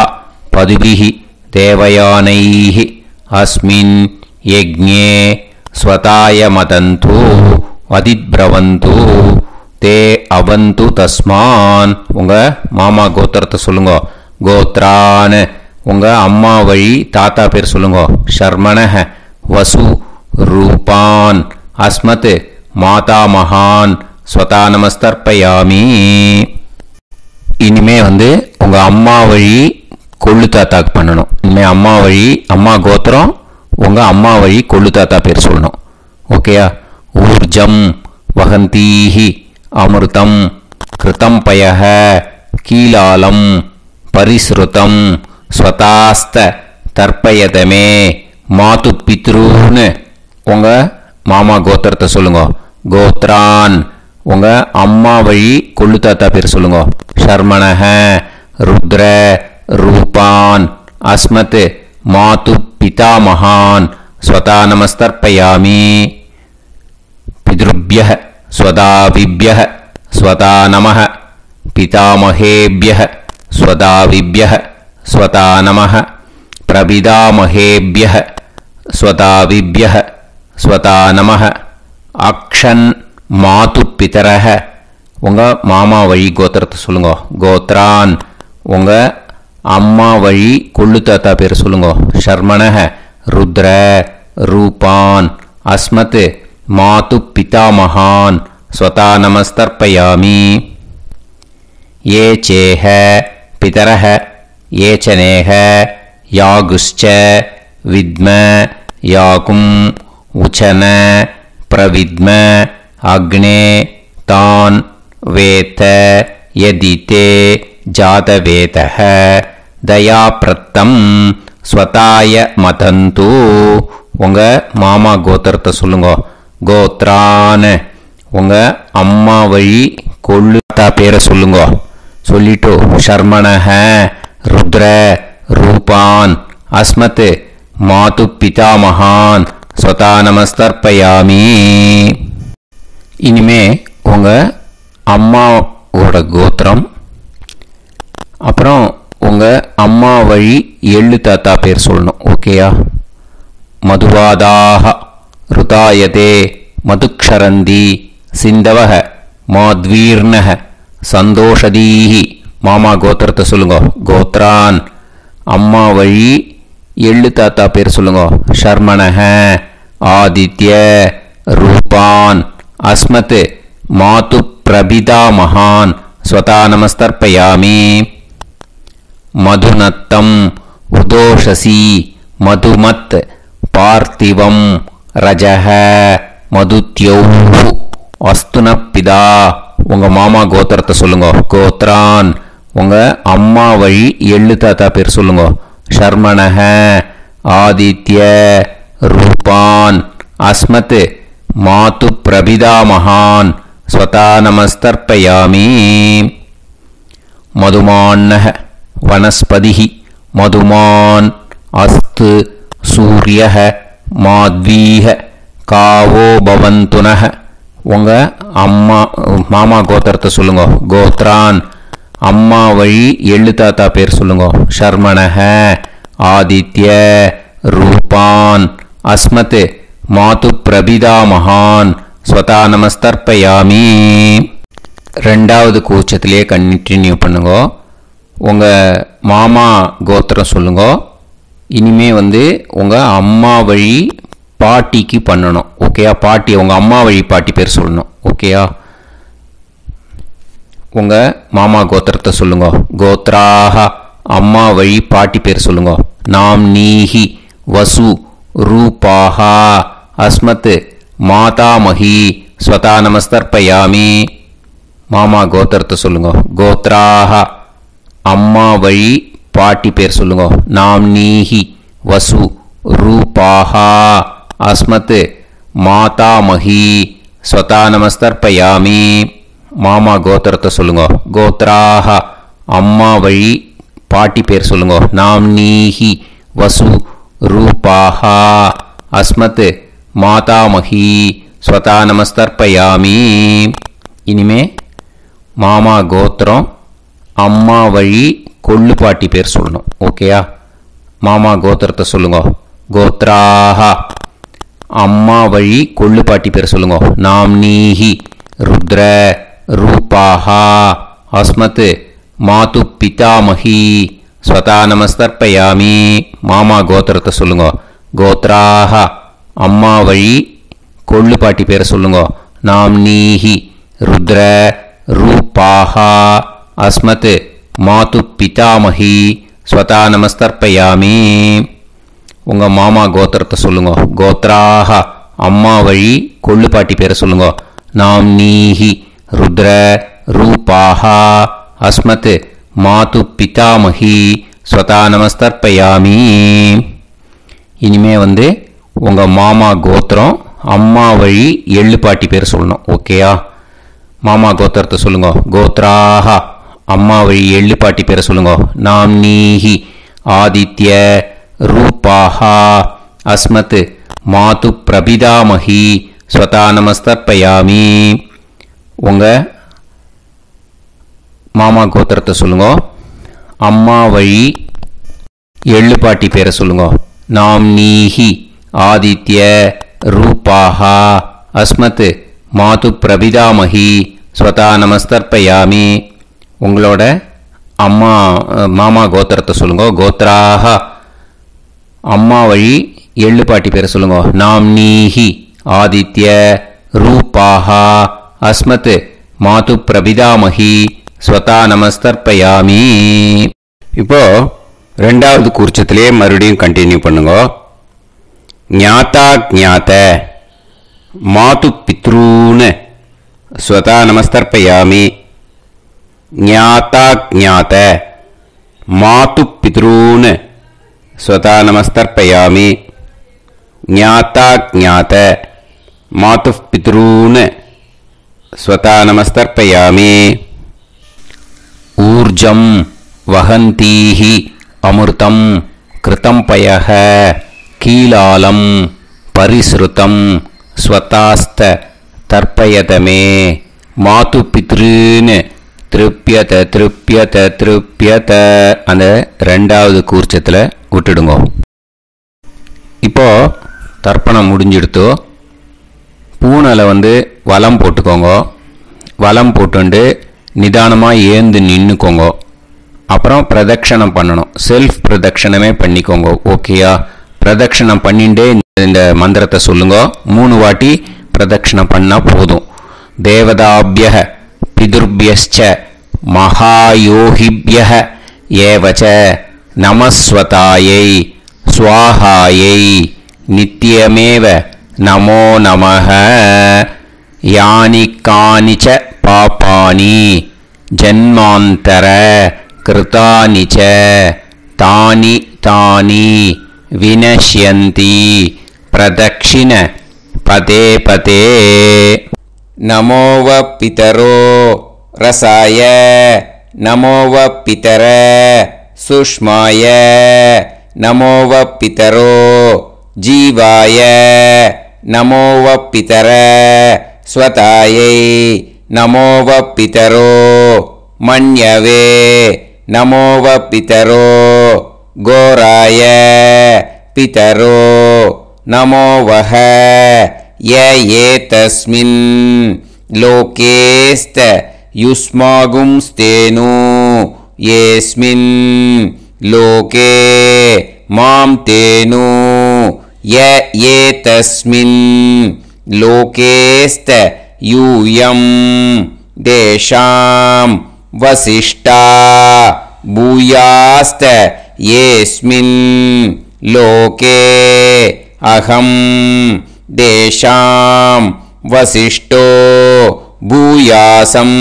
பதுபிஹி தேவயானைஹ அஸ்மின் யஜ்ஞே ஸ்வதாய மதந்து அதிப்ரவந்து தே அவந்து தஸ்மான். உங்கள் மாமா கோத்திரத்தை சொல்லுங்க. கோத்ரான் உங்கள் அம்மா வழி தாத்தா பேர் சொல்லுங்க. ஷர்மணஹ வசு ரூபான் அஸ்மத் மாதா மகான் ஸ்வதா நமஸ்தர்ப்பயாமி. இனிமே உங்கள் அம்மா வழி கொள்ளு தாத்தாக்கு பண்ணணும். இனிமேல் அம்மா வழி அம்மா கோத்திரம் உங்கள் அம்மா வழி கொள்ளு தாத்தா பேர் சொல்லணும். ஓகேயா? ஊர்ஜம் வகந்தீஹி அமிர்தம் கிருதம் பயஹ கீலாலம் பரிஸ்ருதம் ஸ்வதாஸ்த தர்ப்பயதமே மாது பித்ருன்னு. உங்கள் மாமா கோத்திரத்தை சொல்லுங்க. கோத்ரான் உங்கள் அம்மா வழி கொள்ளு தாத்தா பேர் சொல்லுங்க. ஷர்மணஹ ருத்ர ரூபான் அஸ்மத் மாது பிதா மகான் ஸ்வதா நமஸ்தர்ப்பயாமி. பித்ருப்யஹ ஸ்வதாவிப்யஹ ஸ்வதா நமஹ பிதாமஹேப்யஹ ஸ்வதாவிப்யஹ ஸ்வதா நமஹ பிரபிதாமஹேப்யஹ ஸ்வதாவிப்யஹ ஸ்வதா நமஹ. அக்ஷன் மாது பிதரஹ உங்கள் மாமா வழி கோத்திரத்தை சொல்லுங்க. கோத்ரான் உங்கள் அம்மா வழி கொள்ளு தாத்தா பேர் சொல்லுங்க. ஷர்மணஹ ருத்ர ரூபான் அஸ்மத் மாது பிதா மகான் ஸ்வதா நமஸ்தர்ப்பயாமி. ஏ சேஹ பிதரஹ ஏச்சனேஹ யாகுஷ்ச வித்ம யாகும் உச்சன பிரவித்ம அக்னே தான் வேத யதிதே ஜாதவேதஹ தயாப்ரத்தம் ஸ்வதாய மதந்து. உங்கள் மாமா கோத்திரத்தை சொல்லுங்க. கோத்ரான் உங்கள் அம்மா வழி கொள்ளு தாத்தா பேரை சொல்லுங்க. சொல்லிட்டு ஷர்மணஹ ருத்ர ரூபான் அஸ்மத் மாது பிதா மகான் ஸ்வதா நமஸ்தர்ப்பயாமி. இனிமே உங்கள் அம்மாவோட கோத்திரம், அப்புறம் உங்கள் அம்மா வழி எள்ளு தாத்தா பேர் சொல்லணும். ஓகேயா? மதுவாதாக ருதாயதே மதுக்ஷரந்தி சிந்தவக மாத்வீர்ணக சந்தோஷதீஹி. மாமா கோத்திரத்தை சொல்லுங்க. கோத்ரான் அம்மா வழி எள்ளு தாத்தா பேர் சொல்லுங்க. ஷர்மணஹ ஆதித்ய ரூபான் அஸ்மத் மாது பிரபிதா மகான் ஸ்வதா நமஸ்தர்ப்பயாமி. மதுநத்தம் உதோஷசி மதுமத் பார்த்திவம் ரஜஹ மதுத்யௌஹு அஸ்துனப்பிதா. உங்கள் மாமா கோத்திரத்தை சொல்லுங்க. கோத்ரான் உங்கள் அம்மா வழி எள்ளு தாத்தா பேர் சொல்லுங்க. ஷர்மணஹ आदित्य रूपान् अस्मत् मातु प्रभिदामहान् स्वता नमस्तर्पयामि। मधुमान्नः वनस्पतिः मधुमान् अस्तु सूर्यः माध्वीः कावो भवन्तुनः। உங்கள் அம்மா மாமா கோத்திரத்தை சொல்லுங்க. கோத்ரான் அம்மா வழி எள்ளு தாத்தா பேர் சொல்லுங்க. ஷர்மணஹ ஆதித்ய ரூபான் அஸ்மத் மாது பிரபிதாமகான் ஸ்வதா நமஸ்தர்ப்பயாமி. ரெண்டாவது கூச்சத்திலே கண்டினியூ பண்ணுங்க. உங்கள் மாமா கோத்திரம் சொல்லுங்க. இனிமே உங்கள் அம்மா வழி பாட்டிக்கு பண்ணணும். ஓகேயா? பாட்டி உங்கள் அம்மா வழி பாட்டி பேர் சொல்லணும். ஓகேயா? உங்கள் மாமா கோத்திரத்தை சொல்லுங்க. கோத்ராஹ அம்மா வழி பாட்டி பேர் சொல்லுங்க. நாம் நீஹி வசு ரூபாஹா அஸ்மத் மாதாமஹி ஸ்வதா நமஸ்தர்ப்பயாமி. மாமா கோத்திரத்தை சொல்லுங்க. கோத்ராஹ அம்மா வழி பாட்டி பேர் சொல்லுங்க. நாம் நீஹி வசு ரூபாஹா அஸ்மத் மாதாமஹி ஸ்வதா நமஸ்தர்ப்பயாமி. மாமா கோத்திரத்தை சொல்லுங்க. கோத்ராஹ அம்மா வழி பாட்டி பேர் சொல்லுங்க. நாம் நீஹி வசு ரூபாஹா அஸ்மத் மாதாமஹி ஸ்வதா நமஸ்தர்ப்பயாமி. இனிமே மாமா கோத்திரம் அம்மா வழி கொள்ளு பாட்டி பேர் சொல்லணும். ஓகேயா? மாமா கோத்திரத்தை சொல்லுங்க. கோத்ராஹ அம்மா வழி கொள்ளு பாட்டி பேர் சொல்லுங்க. நாம் நீஹி ருத்ர ரூபாஹா அஸ்மத் மாது பிதாமஹி ஸ்வதா நமஸ்தர்ப்பயாமி. மாமா கோத்திரத்தை சொல்லுங்க. கோத்ராஹ அம்மா வழி கொள்ளு பாட்டி பேர் சொல்லுங்க. நாம் நீஹி ருத்ர ரூபாஹா அஸ்மத் மாது பிதாமஹி ஸ்வதா நமஸ்தர்ப்பயாமி. உங்கள் மாமா கோத்திரத்தை சொல்லுங்க. கோத்ராஹ அம்மா வழி கொள்ளு பாட்டி பேரை சொல்லுங்க. நாம் நீஹி ருத்ர ரூபாஹா அஸ்மத் மாது பிதாமஹி ஸ்வதா நமஸ்தர்ப்பயாமி. இனிமே உங்கள் மாமா கோத்திரம் அம்மா வழி எள்ளு பாட்டி பேர் சொல்லணும். ஓகேயா? மாமா கோத்திரத்தை சொல்லுங்க. கோத்ராஹ அம்மா வழி எள்ளு பாட்டி பேரை சொல்லுங்க. நாம் நீஹி ஆதித்ய ரூபாஹா அஸ்மத் மாது பிரபிதாமஹி ஸ்வதா நமஸ்தர்ப்பயாமி. உங்கள் மாமா கோத்திரத்தை சொல்லுங்க. அம்மா வழி எள்ளு பாட்டி பேரை சொல்லுங்க. நாம் நீஹி ஆதித்ய ரூபாஹா அஸ்மத் மாது பிரபிதாமஹி ஸ்வதா நமஸ்தர்ப்பயாமி. உங்களோட அம்மா மாமா கோத்திரத்தை சொல்லுங்க. கோத்ராஹ அம்மா வழி எள்ளு பாட்டி பேரை சொல்லுங்க. நாம் நீஹி ஆதித்ய ரூபாஹா அஸ்மத் மாது பிரபிதாமஹி ஸ்வதா நமஸ்தர்ப்பயாமி. இப்போ ரெண்டாவது கூர்ச்சத்திலே மறுபடியும் கண்டினியூ பண்ணுங்க. ஞாதா ஞாத மாது பித்ரூன் ஸ்வதா நமஸ்தர்ப்பயாமி. ஞாதா ஞாத மாது பித்ரூன் ஸ்வதா நமஸ்தர்ப்பயாமி. ஞாதா ஞாத மாது பித்ரூன் ஸ்வதா நமஸ்தர்ப்பயாமி. ஊர்ஜம் வஹந்தீஹி அமிர்தம் கிருதம் பயஹ கீலாலம் பரிஸ்ருதம் ஸ்வதாஸ்த தர்ப்பயதமே. மாது பித்ருன்னு திருப்பியத திருப்பியத திருப்பியத அந்த ரெண்டாவது கூர்ச்சத்தில் விட்டுடுங்க. இப்போ தர்ப்பணம் முடிஞ்சிடுத்தோ பூனலை வலம் போட்டுக்கோங்க. வலம் போட்டுண்டு நிதானமாக ஏந்து நின்றுக்கோங்க. அப்புறம் பிரதட்சணம் பண்ணணும். செல்ஃப் பிரதட்சணமே பண்ணிக்கோங்க. ஓகேயா? பிரதட்சணம் பண்ணிண்டே இந்த மந்திரத்தை சொல்லுங்க. 3 வாட்டி பிரதட்சணம் பண்ணால் போதும். தேவதாபியः பிதுர்பியஸ்ச மகாயோகிபியः ஏவச நமஸ்வதாயை ஸ்வாஹாயை நித்யமேவ நமோ நமः. யானி கானிச்ச பாபானி ஜன்மாந்தர கிருதானி ச தானி தானி विनश्यन्ति प्रदक्षिण पदे पदे नमो व पितरो रसाय नमो व पितर सुष्माय नमो व पितरो जीवाय नमो व पितर स्वतायै नमो व पितरो मन्यवे नमो व पितरो घोराय पितरो नमो वः य एतस्मिन् लोकेस्त युष्मागुंस्तेनु येस्मिन् लोके मां तेनु य एतस्मिन् लोकेस्त यूयं देशां वसिष्ठा भूयास्त येस्मिन् लोके अहं देशां वसिष्ठो भूयासं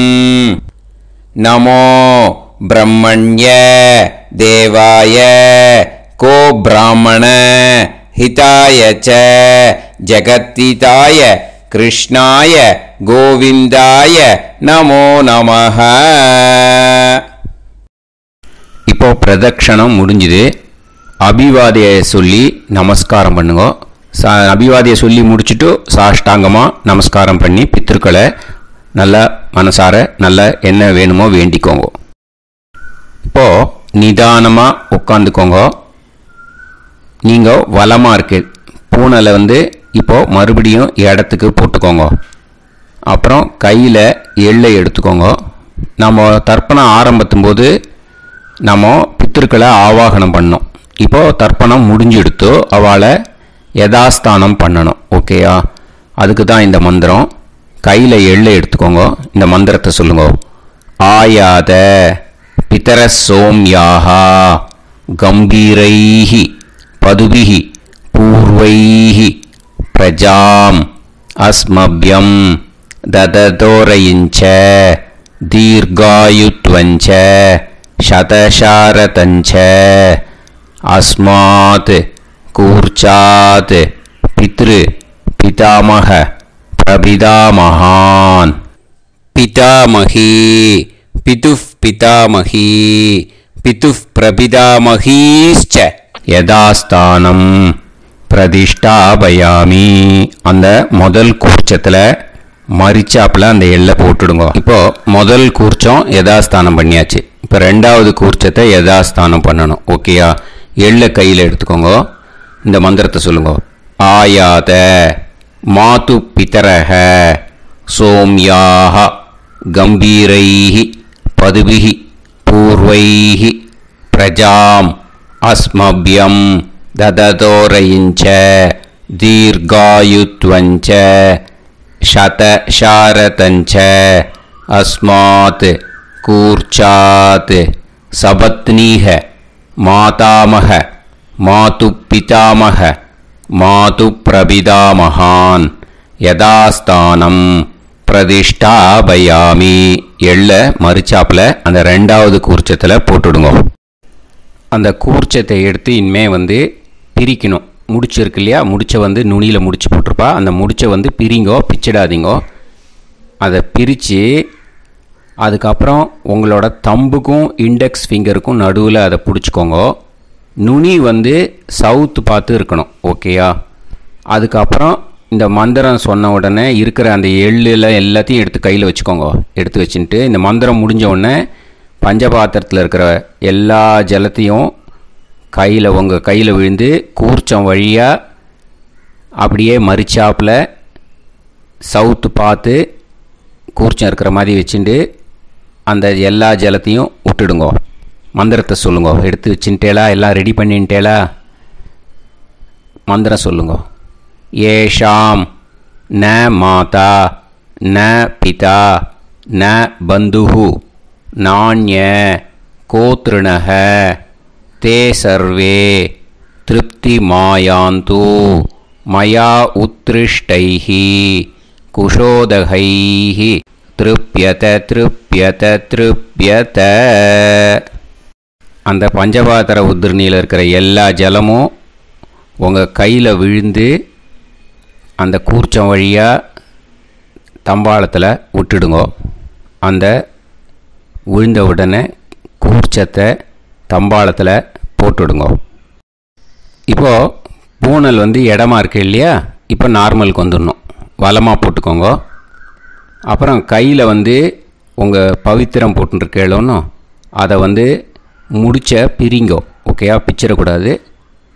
नमो ब्रह्मण्य देवाय को ब्राह्मण हिताय च जगत्हिताय कृष्णाय गोविंदाय नमो नमः. இப்போ பிரதக்ஷணம் முடிஞ்சுது. அபிவாதியை சொல்லி நமஸ்காரம் பண்ணுங்க. அபிவாதியை சொல்லி முடிச்சுட்டு சாஷ்டாங்கமாக நமஸ்காரம் பண்ணி பித்திருக்களை நல்லா மனசார நல்லா என்ன வேணுமோ வேண்டிக்கோங்க. இப்போது நிதானமாக உட்காந்துக்கோங்க. நீங்கள் வலமாக இருக்கு பூனையில் இப்போது மறுபடியும் இடத்துக்கு போட்டுக்கோங்க. அப்புறம் கையில் எள்ளை எடுத்துக்கோங்க. நம்ம தர்ப்பணம் ஆரம்பிக்கும் போது நம்ம பித்திருக்களை ஆவாகனம் பண்ணோம். இப்போது தர்ப்பணம் முடிஞ்செடுத்து அவளை யதாஸ்தானம் பண்ணணும். ஓகேயா? அதுக்கு தான் இந்த மந்திரம். கையில் எள்ளை எடுத்துக்கோங்க. இந்த மந்திரத்தை சொல்லுங்க. ஆயாத பிதர சோம்யாஹா கம்பீரைஹி பதுபிஹி பூர்வைஹி பிரஜாம் அஸ்மப்யம் தததோரயிஞ்ச தீர்காயுத்வஞ்ச சதசாரதஞ்ச அஸ்மாத் கூர்ச்சாத் பித்ரு பிதாமக பிரபிதாமகான் பிதாமகி பிதுஃப் பிதாமகி பிதுஃப் பிரபிதாமகீஸ்ச யதாஸ்தானம் பிரதிஷ்டாபயாமி. அந்த முதல் கூர்ச்சத்தில் மரிச்சாப்பில் அந்த எள்ளை போட்டுடுங்க. இப்போது முதல் கூர்ச்சம் யதாஸ்தானம் பண்ணியாச்சு. இப்போ ரெண்டாவது கூர்ச்சத்தை யதாஸ்தானம் பண்ணணும். ஓகேயா? எள்ளை கையில் எடுத்துக்கோங்க. இந்த மந்திரத்தை சொல்லுங்க. ஆயாத மாது பிதரஹ சோம்யாக கம்பீரைஹி பதுபிஹி பூர்வைஹி பிரஜாம் அஸ்மப்யம் தததோரயிஞ்ச தீர்காயுத்வஞ்ச சதசாரதஞ்ச அஸ்மாத் கூர்ச்சாத் சபத்னீஹ மாதாமஹ மாது பிதாமஹ மாது பிரபிதாமகான் யதாஸ்தானம் பிரதிஷ்டாபயாமி. எள்ள மரிச்சாப்பில் அந்த ரெண்டாவது கூர்ச்சத்தில் போட்டுடுங்க. அந்த கூர்ச்சத்தை எடுத்து இனிமே பிரிக்கணும். முடிச்சிருக்கு இல்லையா? முடிச்சை நுனியில் முடிச்சு போட்டிருப்பா. அந்த முடிச்சை பிரிங்கோ, பிச்சிடாதீங்கோ. அதை பிரித்து அதுக்கப்புறம் உங்களோட தம்புக்கும் இண்டெக்ஸ் ஃபிங்கருக்கும் நடுவில் அதை பிடிச்சிக்கோங்க. நுனி சவுத்து பார்த்து இருக்கணும். ஓகேயா? அதுக்கப்புறம் இந்த மந்திரம் சொன்ன உடனே இருக்கிற அந்த எள்ளில் எல்லாத்தையும் எடுத்து கையில் வச்சுக்கோங்க. எடுத்து வச்சுட்டு இந்த மந்திரம் முடிஞ்ச உடனே பஞ்சபாத்திரத்தில் இருக்கிற எல்லா ஜலத்தையும் உங்கள் கையில் விழுந்து கூர்ச்சம் வழியாக அப்படியே மரிச்சாப்பில் சவுத்து பார்த்து கூர்ச்சம் இருக்கிற மாதிரி வச்சுட்டு அந்த எல்லா ஜலத்தையும் விட்டுடுங்க. மந்திரத்தை சொல்லுங்க. எடுத்து வச்சுட்டேலா? எல்லாம் ரெடி பண்ணிட்டேலா? மந்திரம் சொல்லுங்க. ஏஷாம் ந மாதா ந பிதா ந பந்துஹு நாண்ய கோத்ருணஹ தே சர்வே திருப்தி மாயாந்து மயா உத்ருஷ்டைஹி குஷோதகைஹி திருப்யத திருப்யத திருப்யத. அந்த பஞ்சபாத்திர உதிரணியில் இருக்கிற எல்லா ஜலமும் உங்கள் கையில் விழுந்து அந்த கூர்ச்சம் வழியாக தம்பாளத்தில் விட்டுடுங்கோ. அந்த விழுந்த உடனே கூர்ச்சத்தை தம்பாளத்தில் போட்டுடுங்க. இப்போது பூனல் இடமா இருக்கு இல்லையா, இப்போ நார்மலுக்கு வந்துடணும். வலமாக போட்டுக்கோங்க. அப்புறம் கையில் உங்கள் பவித்திரம் போட்டுருக்கேளோன்னு அதை முடிச்ச பிரிங்கோ. ஓகேயா, பிச்சிடக்கூடாது.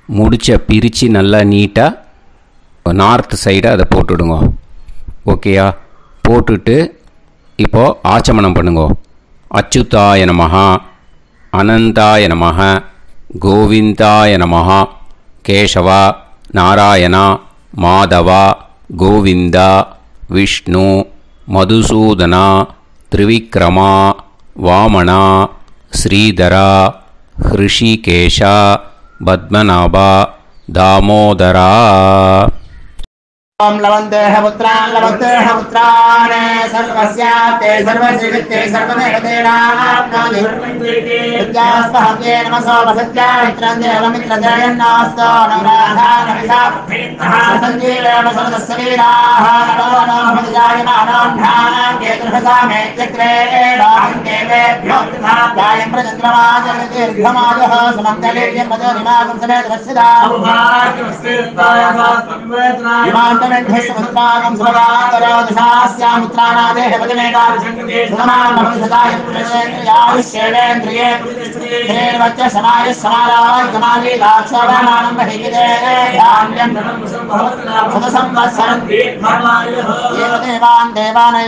முடிச்ச பிரித்து நல்லா நீட்டாக நார்த் சைடை அதை போட்டுடுங்க. ஓகேயா, போட்டுட்டு இப்போது ஆச்சமனம் பண்ணுங்கோ. அச்சுதாய நமஹ, அனந்தாய நமஹ, கோவிந்தாய நமஹ, கேசவா, நாராயணா, மாதவா, கோவிந்தா, விஷ்ணு, மதுசூதனா, திரிவிக்ரமா, வாமனா, ஸ்ரீதரா, ஹிருஷிகேஷா, பத்மநாபா, தாமோதரா. ओम लवन्तेह पुत्रान् सर्वस्याते सर्वश्रीवित्ते सर्वदेवतेनाप्नोति विद्यास्पहव्ये नमसो वसत्या मित्रं देवमित्रजयन्नास्तो नवराधानविषा सञ्जीवेम समदस्सवीराः नमो नमः जायमानां केतुर्भसामे चक्रे देवेभ्यो जायं प्रचन्द्रमाजदीर्घमाजः समङ्गलेयं मदोनिमागं समेत रक्षिता समुद्रागं सुभगान्तरादशास्यामुत्रानादेह वदनेकाभिषङ्कृते सुमानमभिषदायुष्येवेन्द्रिये धेर्वच्च समायः समाराय कमाली दाक्षावानानं महिगिदे धान्यं सदसंवत्सरं एव देवान् देवान्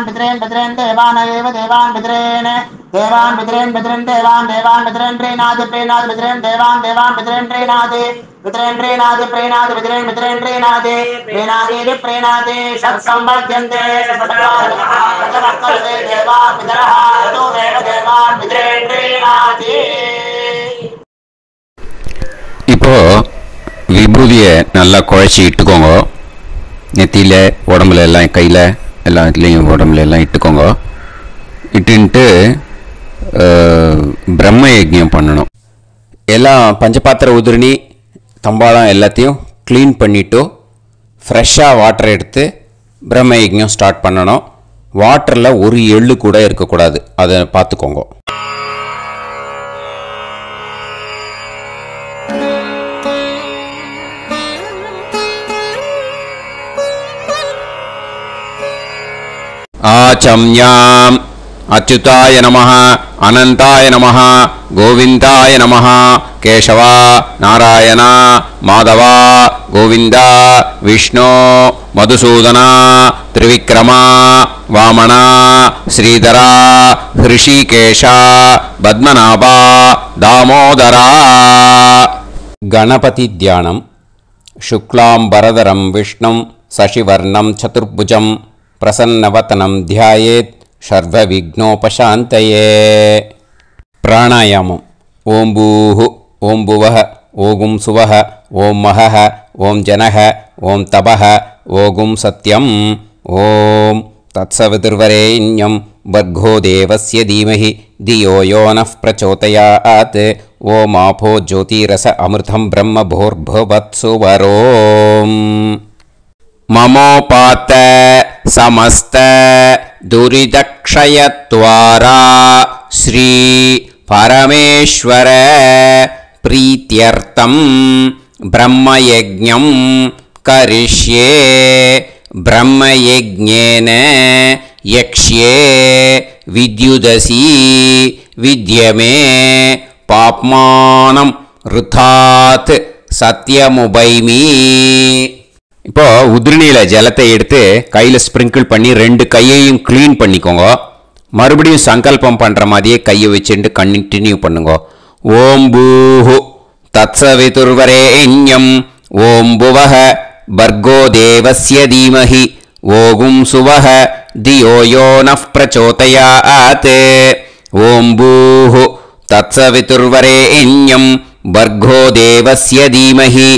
पितरेन् देवानैव देवान् पितरेन् प्रीणादि पितरेन् देवान् पितरेन् प्रीणादि प्रीणादि षट्संवर्ध्यन्ते देवान् पितरः देवान् पितरेन् प्रीणादि. இப்போ விபூதியை நல்லா குழச்சி இட்டுக்கோங்க. நெத்தியில், உடம்புல எல்லாம், கையில் எல்லா இதுலேயும் உடம்புல எல்லாம் இட்டுக்கோங்க. இட்டுன்ட்டு பிரம்ம யஜ்ஞம் பண்ணணும். எல்லாம் பஞ்சபாத்திர உதிரணி தம்பாளம் எல்லாத்தையும் க்ளீன் பண்ணிவிட்டு ஃப்ரெஷ்ஷாக வாட்டர் எடுத்து பிரம்ம யஜ்ஞம் ஸ்டார்ட் பண்ணணும். வாட்டரில் ஒரு எள்ளு கூட இருக்கக்கூடாது, அதை பார்த்துக்கோங்க. ஆச்சம்யாம் அச்சுதாய நமஹ, அனந்தாய நமஹ, கோவிந்தாய நமஹ, கேசவா, நாராயணா, மாதவா, கோவிந்தா, விஷ்ணு, மதுசூதனா, திரிவிக்ரமா, வாமனா, ஸ்ரீதரா, ஹிருஷிகேஷா, பத்மநாபா, தாமோதரா. கணபதி தியானம். சுக்லாம்பரதரம் விஷ்ணும் சசிவர்ணம் சதுர்புஜம் பிரசன்னவதனம் தியாயேத் சர்வவிக்னோபசாந்தயே. பிராணாயாமம். ஓம் பூஹு, ஓம் புவஹ, ஓகும் சுவஹ, ஓம் மஹஹ, ஓம் ஜனஹ, ஓம் தபஹ, ஓகும் சத்யம். ஓம் தத்சவிதுர்வரேண்யம் பர்கோ தேவஸ்ய தீமஹி தியோ யோ நः பிரச்சோதயாத். ஓம் ஆபோ ஜோதிரஸ அமிர்தம் பிரம்ம பூர்புவத்சு வரோம். மமோபாத்த சமஸ்த துரிதக்ஷயத்வாரா ஸ்ரீ பரமேஸ்வர பிரீத்யர்த்தம் பிரம்மயஜ்ஞம் கரிஷ்யே. பிரம்மயஜ்ஞேன யக்ஷ்யே வித்யுதசி வித்யமே பாப்மானம் ருதாத் சத்யமுபைமி. இப்போ உதிரணியில் ஜலத்தை எடுத்து கையில் ஸ்ப்ரிங்கிள் பண்ணி 2 கையையும் க்ளீன் பண்ணிக்கோங்க. மறுபடியும் சங்கல்பம் பண்ணுற மாதிரியே கையை வச்சுட்டு கண்டினியூ பண்ணுங்க. ஓம் பூஹு தத்சவிதுர்வரேண்யம் ஓம் புவஹ பர்கோ தேவஸ்ய தீமஹி ஓகும் சுவஹ தியோ யோ நः பிரச்சோதயாத். ஓம் பூஹு தத்சவிதுர்வரேண்யம் பர்கோ தேவஸ்ய தீமஹி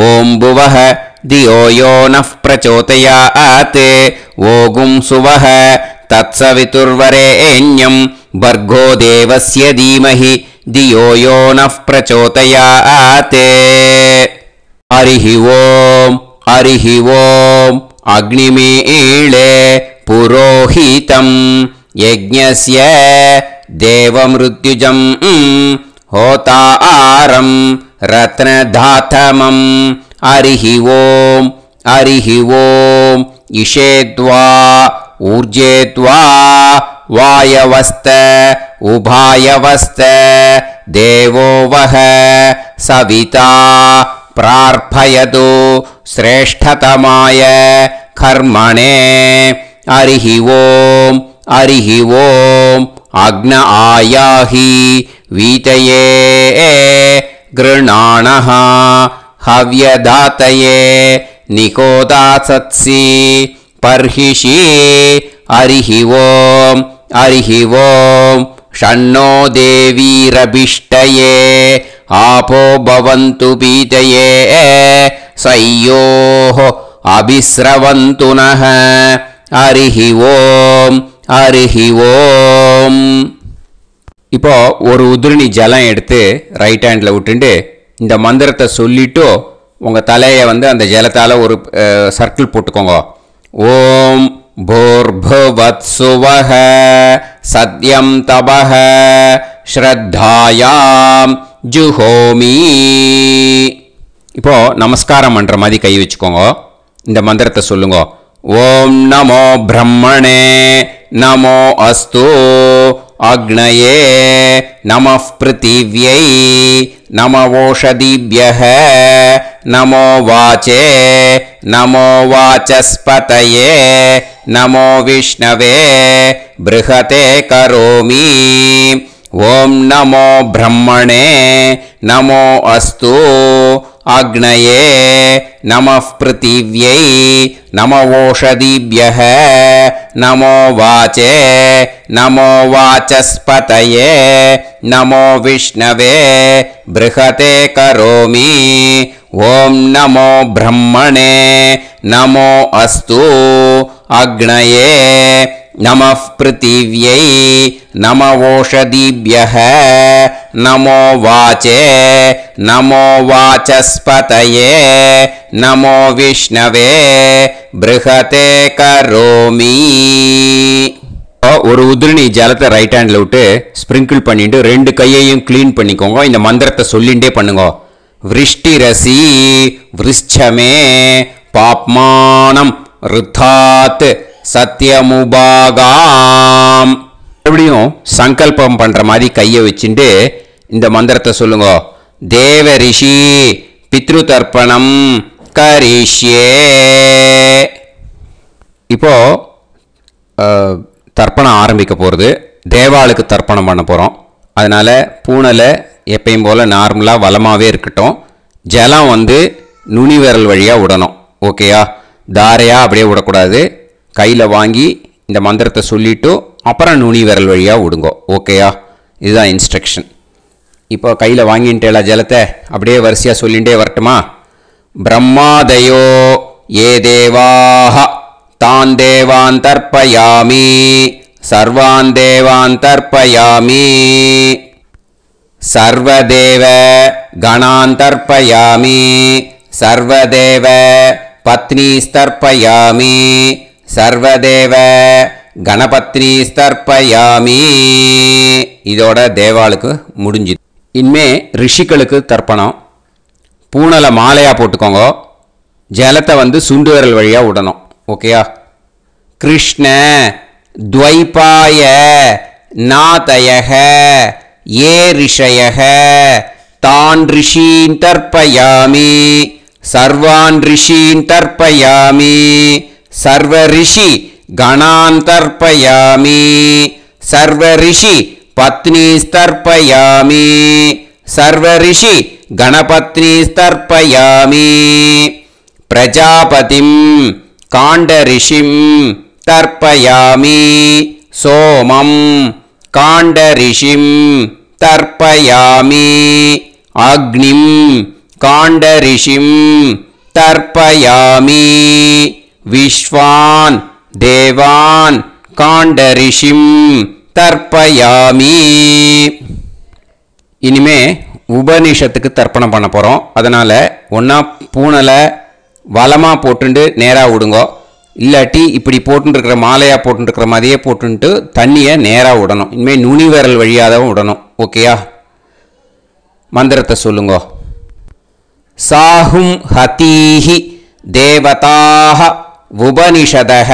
ஓம் புவஹ தியோ யோ நः பிரச்சோதயாத். ஓகும் சுவஹ தத்சவிதுர்வரேண்யம் பர்கோ தேவஸ்ய தீமஹி தியோ யோ நः பிரச்சோதயாத். हरिः ओम् हरिः ओम् अग्निमीळे पुरोहितं यज्ञस्य देवमृत्युजं होतारं रत्नधातमं हरिः ओम् हरिः ओम् इषेत्वा ऊर्जेत्वा वायवस्त उभायवस्त देवो वः सविता प्रार्थयतु श्रेष्ठतमाय कर्मणे हरिः ओम् हरिः ओम् अग्न आयाहि वीतये गृणाणः हव्यदातये निकोदासत्सि पर्हिषि हरिः ओम् हरिः ओम् षण्णो देवीरभिष्टये आपो भवन्तु पीतये सयोः अभिस्रवन्तु नः हरिः ओम् हरिः ओम् இப்போ ஒரு உதிரணி ஜலம் எடுத்து ரைட் ஹேண்டில் விட்டுண்டு இந்த மந்திரத்தை சொல்லிட்டு உங்கள் தலையை வந்து அந்த ஜலத்தால் ஒரு சர்க்கிள் போட்டுக்கோங்க. ஓம் भूर्भुवत्सुवः सत्यं तपः ஸ்ரத்தாயாம் ஜுஹோமி. இப்போ நமஸ்காரம் பண்ணுற மாதிரி கை வச்சுக்கோங்க. இந்த மந்திரத்தை சொல்லுங்க. ஓம் நமோ பிரம்மணே நமோ அஸ்து அக்னயே நமः பிருத்திவ்யை நமவோஷதிभ्यः நமோ வாச்சே நமோ வாசஸ்பதயே நமோ விஷ்ணவே ப்ருஹதே கரோமி. ஓம் நமோ பிரம்மணே நமோ அஸ்து அக்னயே நமः பிருத்திவ்யை நமவோஷதிभ्यः நமோ வாச்சே நமோ வாசஸ்பதயே நமோ விஷ்ணவே ப்ருஹதே கரோமி. ஓம் நமோ பிரம்மணே நமோ அஸ்து அக்னயே நமः பிருத்திவ்யை நமவோஷதிभ्यः நமோ வாச்சே நமோ வாசஸ்பதயே நமோ விஷ்ணவே ப்ருஹதே கரோமி. ஒரு உதிரணி ஜலத்தை ரைட் ஹேண்டில் விட்டு ஸ்ப்ரிங்கிள் பண்ணிட்டு ரெண்டு கையையும் க்ளீன் பண்ணிக்கோங்க. இந்த மந்திரத்தை சொல்லிகிட்டே பண்ணுங்க. விருஷ்டிரசி விருஷ்சமே பாப்மானம் ருத்தாத் சத்யமுபாகாம். எப்படியும் சங்கல்பம் பண்ற மாதிரி கையை வச்சுட்டு இந்த மந்திரத்தை சொல்லுங்க. தேவ ரிஷி பித்ரு தர்ப்பணம் கரிஷ்யே. இப்போ தர்ப்பணம் ஆரம்பிக்க போகிறது. தேவாளுக்கு தர்ப்பணம் பண்ண போகிறோம். அதனால் பூனலை எப்பயும் போல் நார்மலாக வளமாகவே இருக்கட்டும். ஜலம் வந்து நுனி விரல் வழியாக விடணும். ஓகேயா? தாரையாக அப்படியே விடக்கூடாது. கையில் வாங்கி இந்த மந்திரத்தை சொல்லிவிட்டு அப்புறம் நுனி விரல் வழியாக விடுங்க. ஓகேயா? இதுதான் இன்ஸ்ட்ரக்ஷன். இப்போ கையில் வாங்கிட்டேல ஜலத்தை அப்படியே வரிசையாக சொல்லிகிட்டே வரட்டுமா? பிரம்மாதயோ ஏ தேவாஹ தான் தேவான் தர்ப்பயாமி சர்வான் தேவான் தர்ப்பயாமி சர்வதேவ கணான் தர்ப்பயாமி சர்வதேவ பத்னீஸ்தர்ப்பயாமி சர்வதேவ கணபத்னீஸ்தர்ப்பயாமி. இதோட தேவாளுக்கு முடிஞ்சுது. இனிமே ரிஷிகளுக்கு தர்ப்பணம். பூனலை மாலையாக போட்டுக்கோங்க. ஜலத்தை வந்து சுண்டு விரல் வழியாக விடணும். ஓகேயா? கிருஷ்ண துவைபாய நாதயக ஏ ரிஷயக தான் ரிஷீன் தர்ப்பயாமி சர்வான் ரிஷீன் தர்ப்பயாமி சர்வ ரிஷி கணான் தர்ப்பயாமி சர்வ ரிஷி பத்னீஸ்தர்ப்பயாமி சர்வ ரிஷி கணபத்னீஸ்தர்ப்பயாமி பிரஜாபதிம் காண்டரிஷிம் தர்ப்பயாமி சோமம் காண்டரிஷிம் தர்ப்பயாமி அக்னிம் காண்டரிஷிம் தர்ப்பயாமி விஸ்வான் தேவான் காண்டரிஷிம் தர்ப்பயாமி. இனிமே உபனிஷத்துக்கு தர்ப்பணம் பண்ண போகிறோம். அதனால் ஒன்றா பூனலை வலமாக போட்டுண்டு நேராக விடுங்கோ, இல்லாட்டி இப்படி போட்டுருக்கிற மாலையாக போட்டுருக்கிற மாதிரியே போட்டுன்ட்டு தண்ணியை நேராக விடணும். இனிமேல் நுனி விரல் வழியாக தான் விடணும். ஓகேயா? மந்திரத்தை சொல்லுங்கோ. சாஹும் ஹதீஹி தேவதாக உபனிஷதஹ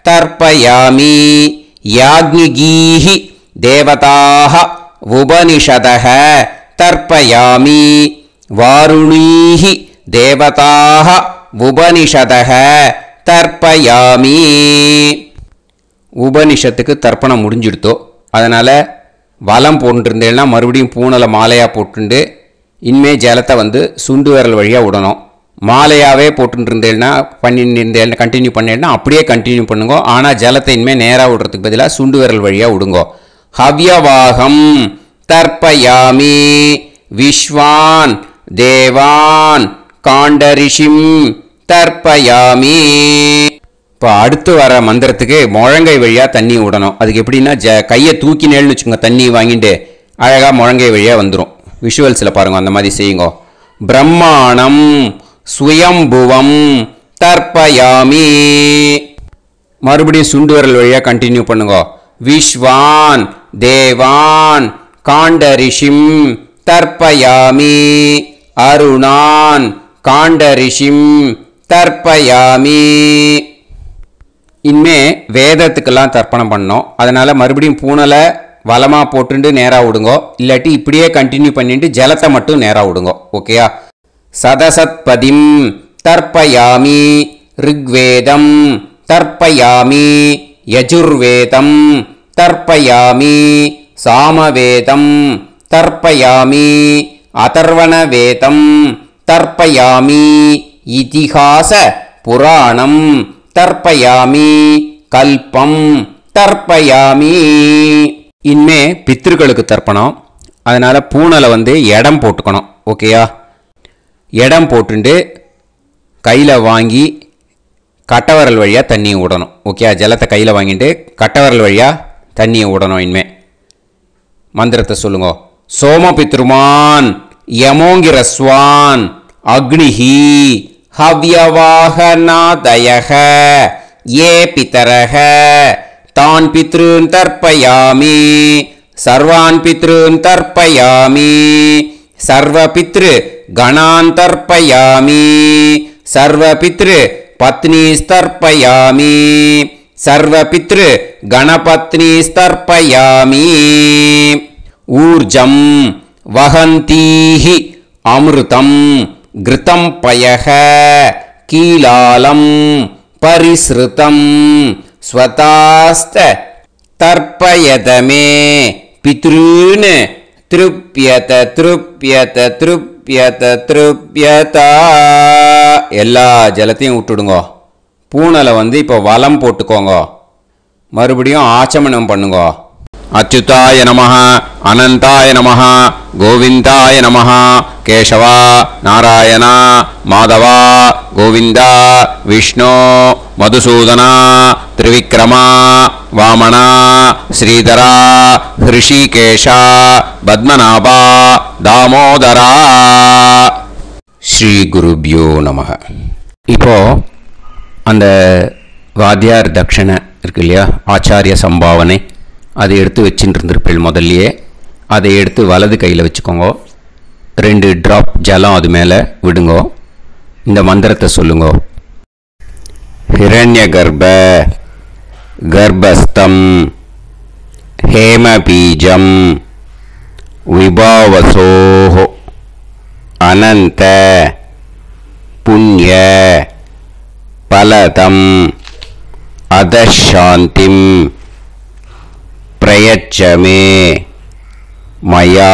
தர்ப்பயாமி யாக்ஞிகீஹி தேவதாக உபனிஷதஹ தர்ப்பயாமி வாருணீஹி தேவதாக உபனிஷதஹ தர்ப்பயாமி. உபனிஷத்துக்கு தர்ப்பணம் முடிஞ்சிடுத்தோ, அதனால் வலம் போட்டுருந்தேன்னா மறுபடியும் பூனலை மாலையாக போட்டுண்டு இனிமே ஜலத்தை சுண்டு விரல் வழியாக விடணும். மாலையாகவே போட்டுருந்தேன்னா பண்ணிருந்தேன்னா கண்டினியூ பண்ணேன்னா அப்படியே கண்டினியூ பண்ணுங்க. ஆனால் ஜலத்தை இனிமேல் நேராக விடுறதுக்கு பதிலாக சுண்டு விரல் வழியாக விடுங்கோ. ஹவ்யவாகம் தர்ப்பயாமி விஸ்வான் தேவான் காண்டரிஷிம் தர்ப்பயாமி. இப்போ அடுத்து வர மந்திரத்துக்கு முழங்கை வழியாக தண்ணி விடணும். அதுக்கு எப்படின்னா கையை தூக்கினேன்னு வச்சுக்கோங்க, தண்ணி வாங்கிட்டு அழகாக முழங்கை வழியாக வந்துடும். விஷுவல்ஸில் பாருங்க, அந்த மாதிரி செய்யுங்க. பிரம்மாணம் சுயம்புவம் தர்ப்பயாமி. மறுபடியும் சுண்டு விரல் வழியாக கண்டினியூ பண்ணுங்க. விஸ்வான் தேவான் காண்டரிஷிம் தர்ப்பயாமி அருணான் காண்டரிஷிம் தர்ப்பயாமி. இனிமே வேதத்துக்கெல்லாம் தர்ப்பணம் பண்ணோம். அதனால் மறுபடியும் பூனலை வலமாக போட்டுட்டு நேராக விடுங்கோ, இல்லாட்டி இப்படியே கண்டினியூ பண்ணிட்டு ஜலத்தை மட்டும் நேராக விடுங்கோ. ஓகேயா? சதசத்பதிம் தர்ப்பயாமி ரிக்வேதம் தர்ப்பயாமி யஜுர்வேதம் தர்ப்பயாமி சாமவேதம் தர்ப்பயாமி அதர்வணவேதம் தர்ப்பயாமி இதிஹாச புராணம் தர்ப்பயாமி கல்பம் தர்ப்பயாமி. இனிமே பித்ருக்களுக்கு தர்ப்பணம். அதனால் பூனலை இடம் போட்டுக்கணும். ஓகேயா? இடம் போட்டுண்டு கையில் வாங்கி கட்டவரல் வழியாக தண்ணியை விடணும். ஓகேயா? ஜலத்தை கையில் வாங்கிட்டு கட்டவரல் வழியாக தண்ணியை விடணும். இனிமே மந்திரத்தை சொல்லுங்க. சோமபித்ருமான் யமோங்கிரஸ்வான் அக்னிஹி ஹவ்யவாகநாதயஹ ஏ பிதரஹ தான் பித்ருன் தர்ப்பயாமி சர்வான் பித்ருன் தர்ப்பயாமி சர்வ பித்ரு கணான் தர்ப்பயாமி சர்வ பித்ரு பத்னிஸ்தர்ப்பயாமி சர்வ பித்ரு கணபத்னிஸ்தர்ப்பயாமி. ஊர்ஜம் வஹந்தீஹி அமிர்தம் கிருதம் பயஹ கீலாலம் பரிஸ்ருதம் ஸ்வதாஸ்த தர்ப்பயதமே பித்ருன் திருப்யத திருப்யத திருப்யத திருப்யதா. எல்லா ஜலத்தையும் விட்டுடுங்க. பூனலை இப்போ வலம் போட்டுக்கோங்க. மறுபடியும் ஆச்சமனம் பண்ணுங்க. அச்சுதாய நமஹ அனந்தாய நமஹ கோவிந்தாய நமஹ கேசவா நாராயணா மாதவா கோவிந்தா விஷ்ணு மதுசூதனா திரிவிக்ரமா வாமனா ஸ்ரீதரா ஹிருஷிகேஷா பத்மநாபா தாமோதரா. ஸ்ரீ குருப்யோ நமஹ. இப்போ அந்த வாத்தியார் தட்சணை இருக்கு இல்லையா, ஆச்சாரிய சம்பாவனை, அதை எடுத்து வச்சுட்டு இருந்திருப்பேன் முதல்லையே. அதை எடுத்து வலது கையில் வச்சுக்கோங்க. 2 ட்ராப் ஜலம் அது மேலே விடுங்கோ. இந்த மந்திரத்தை சொல்லுங்க. ஹிரண்ய கர்ப்ப கர்ப்பஸ்தம் ஹேமபீஜம் விபாவசோஹோ அனந்த புண்ணிய பலதம் அதசாந்திம் பிரயச்சமே மயா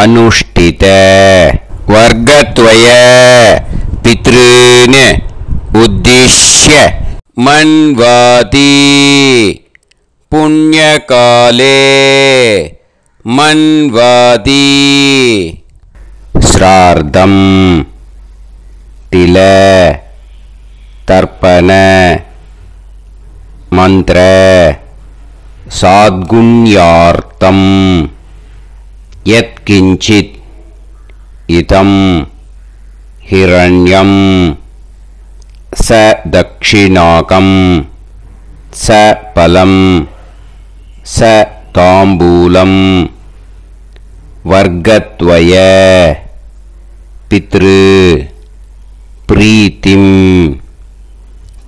அனுஷ்டித வர்க்கத்வய பித்ருன் உத்திஷ்ய மன்வாதி புண்ணியகாலே மன்வாதி ஸ்ரார்த்தம் தில தர்ப்பண மந்திர சாத்குண்யார்த்தம் यत्किञ्चित् इदं हिरण्यं स दक्षिणाकं स फलं स ताम्बूलं वर्गद्वय पितृ प्रीतिं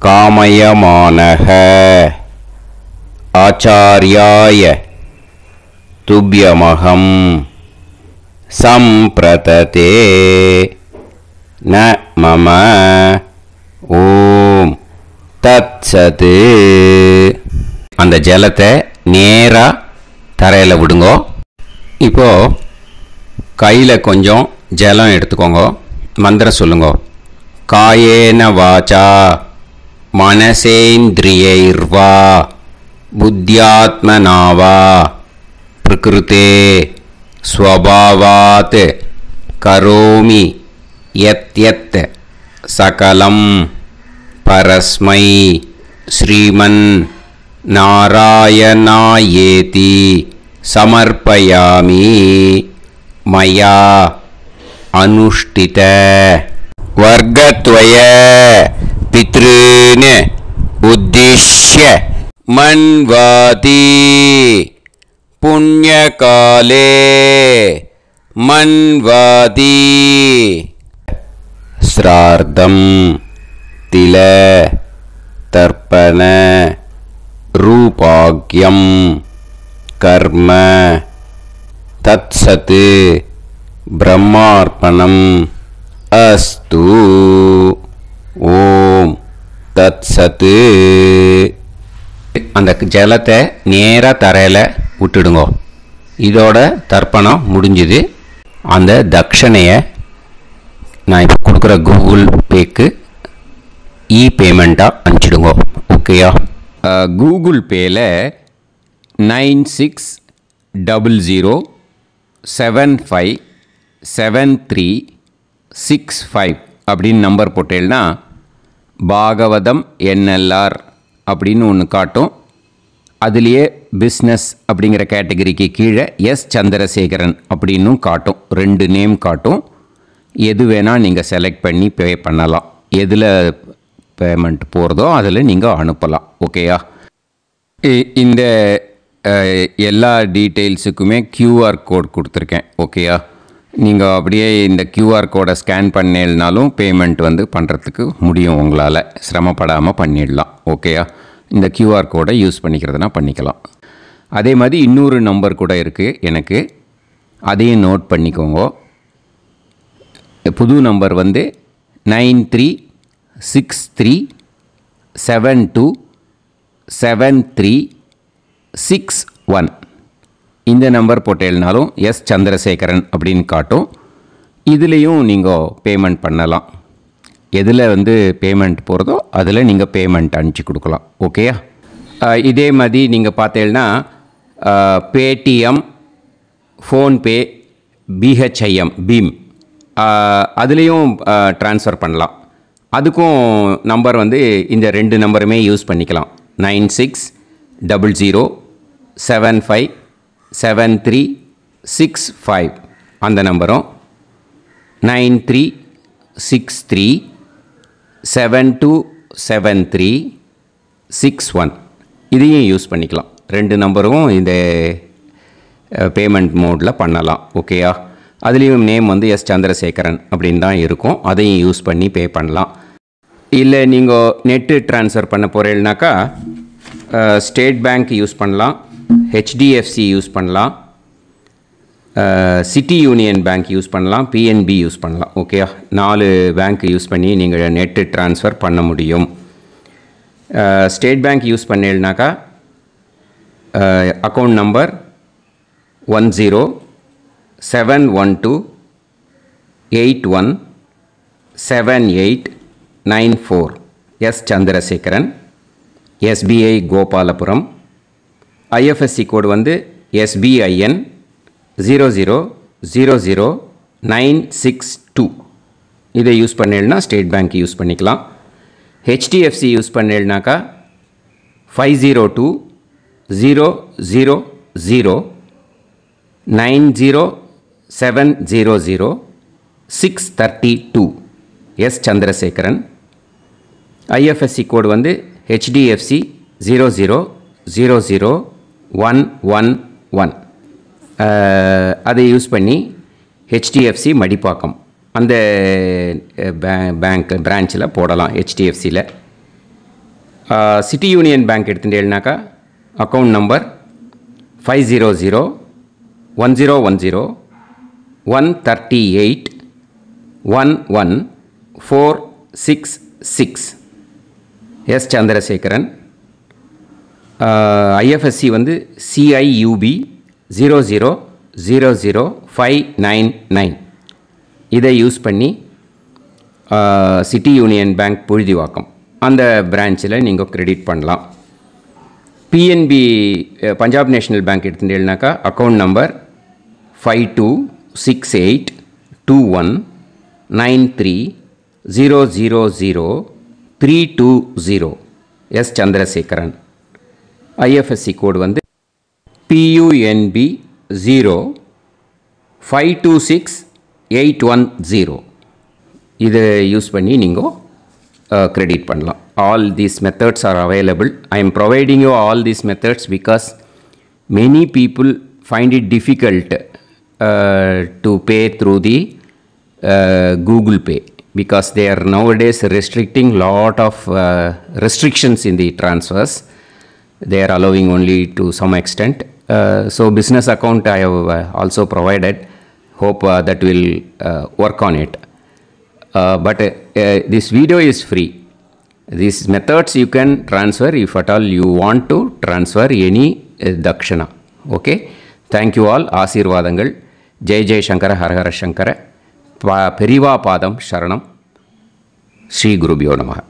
कामयमानः आचार्याय तुभ्यमहं सम्प्रतते न मम ஓம் தத்சத். அந்த ஜலத்தை நேராக தரையில் விடுங்கோ. இப்போ கையில் கொஞ்சம் ஜலம் எடுத்துக்கோங்க. மந்திரம் சொல்லுங்க. காயேன வாச்சா மனசேந்திரியைர்வா புத்தியாத்மனாவா பிரகிருதே ஸ்வபாவாத் கரோமி யத் யத் சகலம் பரஸ்மை ஸ்ரீமன் நாராயணாயேதி சமர்ப்பயாமி மயா அனுஷ்டித வர்கத்வய பித்ருன் உத்திஷ்ய மன்வாதி புண்ணியகாலே மன்வாதி ஸ்ரார்த்தம் தில தர்ப்பண ரூபாக்யம் கர்ம தத்சத் பிரம்மார்ப்பணம் அஸ்து. ஓம் தத்சத். அந்த ஜலத்தை நேராக தரையில் விட்டுடுங்க. இதோட தர்ப்பணம் முடிஞ்சுது. அந்த தட்சணையை நான் இப்போ கொடுக்குற கூகுள் பேக்கு பேமெண்ட்டாக அனுப்பிச்சிடுங்க. ஓகேயா? கூகுள் பேயில் 9600757365 அப்படின்னு நம்பர் போட்டேன்னா பாகவதம் என்எல்ஆர் அப்படின்னு ஒன்று காட்டும். அதுலேயே பிஸ்னஸ் அப்படிங்கிற கேட்டகரிக்கு கீழே எஸ் சந்திரசேகரன் அப்படின்னும் காட்டும். 2 நேம் காட்டும். எது வேணால் நீங்கள் செலக்ட் பண்ணி பே பண்ணலாம். எதில் பேமெண்ட் போகிறதோ அதில் நீங்கள் அனுப்பலாம். ஓகேயா? இந்த எல்லா டீட்டெயில்ஸுக்குமே QR கோட் கொடுத்துருக்கேன். ஓகேயா? நீங்கள் அப்படியே இந்த QR கோடை ஸ்கேன் பண்ணேல்னாலும் பேமெண்ட் வந்து பண்ணுறதுக்கு முடியும். உங்களால் சிரமப்படாமல் பண்ணிடலாம். ஓகேயா? இந்த QR கோடை யூஸ் பண்ணிக்கிறதுனா பண்ணிக்கலாம். அதே மாதிரி இன்னொரு நம்பர் கூட இருக்குது எனக்கு. அதையும் நோட் பண்ணிக்கோங்க. புது நம்பர் வந்து 9363727361. இந்த நம்பர் போட்டேல்னாலும் எஸ் சந்திரசேகரன் அப்படின்னு காட்டும். இதுலேயும் நீங்கள் பேமெண்ட் பண்ணலாம். எதில் வந்து பேமெண்ட் போகிறதோ அதில் நீங்கள் பேமெண்ட் அனுப்பிச்சி கொடுக்கலாம். ஓகேயா? இதே மாதிரி நீங்கள் பார்த்தேன்னா பேடிஎம், ஃபோன்பே, பிஹெச்ஐஎம் பீம் அதுலேயும் ட்ரான்ஸ்ஃபர் பண்ணலாம். அதுக்கும் நம்பர் வந்து இந்த 2 நம்பருமே யூஸ் பண்ணிக்கலாம். 9600757365 அந்த நம்பரும் 9363727361 இதையும் யூஸ் பண்ணிக்கலாம். 2 நம்பரும் இந்த பேமெண்ட் மோடில் பண்ணலாம். ஓகேயா? அதுலேயும் நேம் வந்து எஸ் சந்திரசேகரன் அப்படின்னு தான் இருக்கும். அதையும் யூஸ் பண்ணி பே பண்ணலாம். இல்லை நீங்கள் நெட்டு ட்ரான்ஸ்ஃபர் பண்ண போகிறீங்கனாக்கா ஸ்டேட் பேங்க் யூஸ் பண்ணலாம், ஹெச்டிஎஃப்சி யூஸ் பண்ணலாம், சிட்டி யூனியன் பேங்க் யூஸ் பண்ணலாம், பிஎன்பி யூஸ் பண்ணலாம். ஓகேயா? 4 பேங்க் யூஸ் பண்ணி நீங்கள் நெட்டு ட்ரான்ஸ்ஃபர் பண்ண முடியும். ஸ்டேட் பேங்க் யூஸ் பண்ணீங்கனாக்கா account number 1071281789 S Chandrasekharan, SBI Gopalapuram. IFSC code வந்து SBIN 0000962. இதை யூஸ் பண்ணேன்னா ஸ்டேட் பேங்க் யூஸ் பண்ணிக்கலாம். ஹெச்டிஎஃப்சி யூஸ் பண்ணேன்னாக்கா 50200090 700-632 S. Chandrasekharan. IFSC code வந்து HDFC 000111. அதை யூஸ் பண்ணி HDFC மடிப்பாக்கம் அந்த பேங்க் பிரான்ச்சில் போடலாம். HDFCயில் சிட்டி யூனியன் பேங்க் எடுத்துட்டேன்னாக்கா account number 500-1010-138-11466 S. Chandrasekharan. IFSC வந்து CIUB 000599. இதை யூஸ் பண்ணி சிட்டி யூனியன் பேங்க் புழுதிவாக்கம் அந்த பிரான்ச்சில் நீங்கள் கிரெடிட் பண்ணலாம். PNB பஞ்சாப் நேஷ்னல் பேங்க் எடுத்துட்டேன்னாக்கா account number 52682193000320 S. Chandrasekharan. IFSC code வந்து PUNB 0526-810. இதை யூஸ் பண்ணி நீங்கள் கிரெடிட் பண்ணலாம். All these methods are available. I am providing you all these methods because many people find it difficult to pay through the Google Pay because they are nowadays restricting lot of restrictions in the transfers. They are allowing only to some extent. So business account I have also provided. Hope that will work on it. But this video is free. These methods you can transfer if at all you want to transfer any dakshana. Okay. Thank you all. Aasirvadangal. Jai Jai Shankara Har Har Shankara. Periva Padam Sharanam. Shri Gurubhyo Namaha.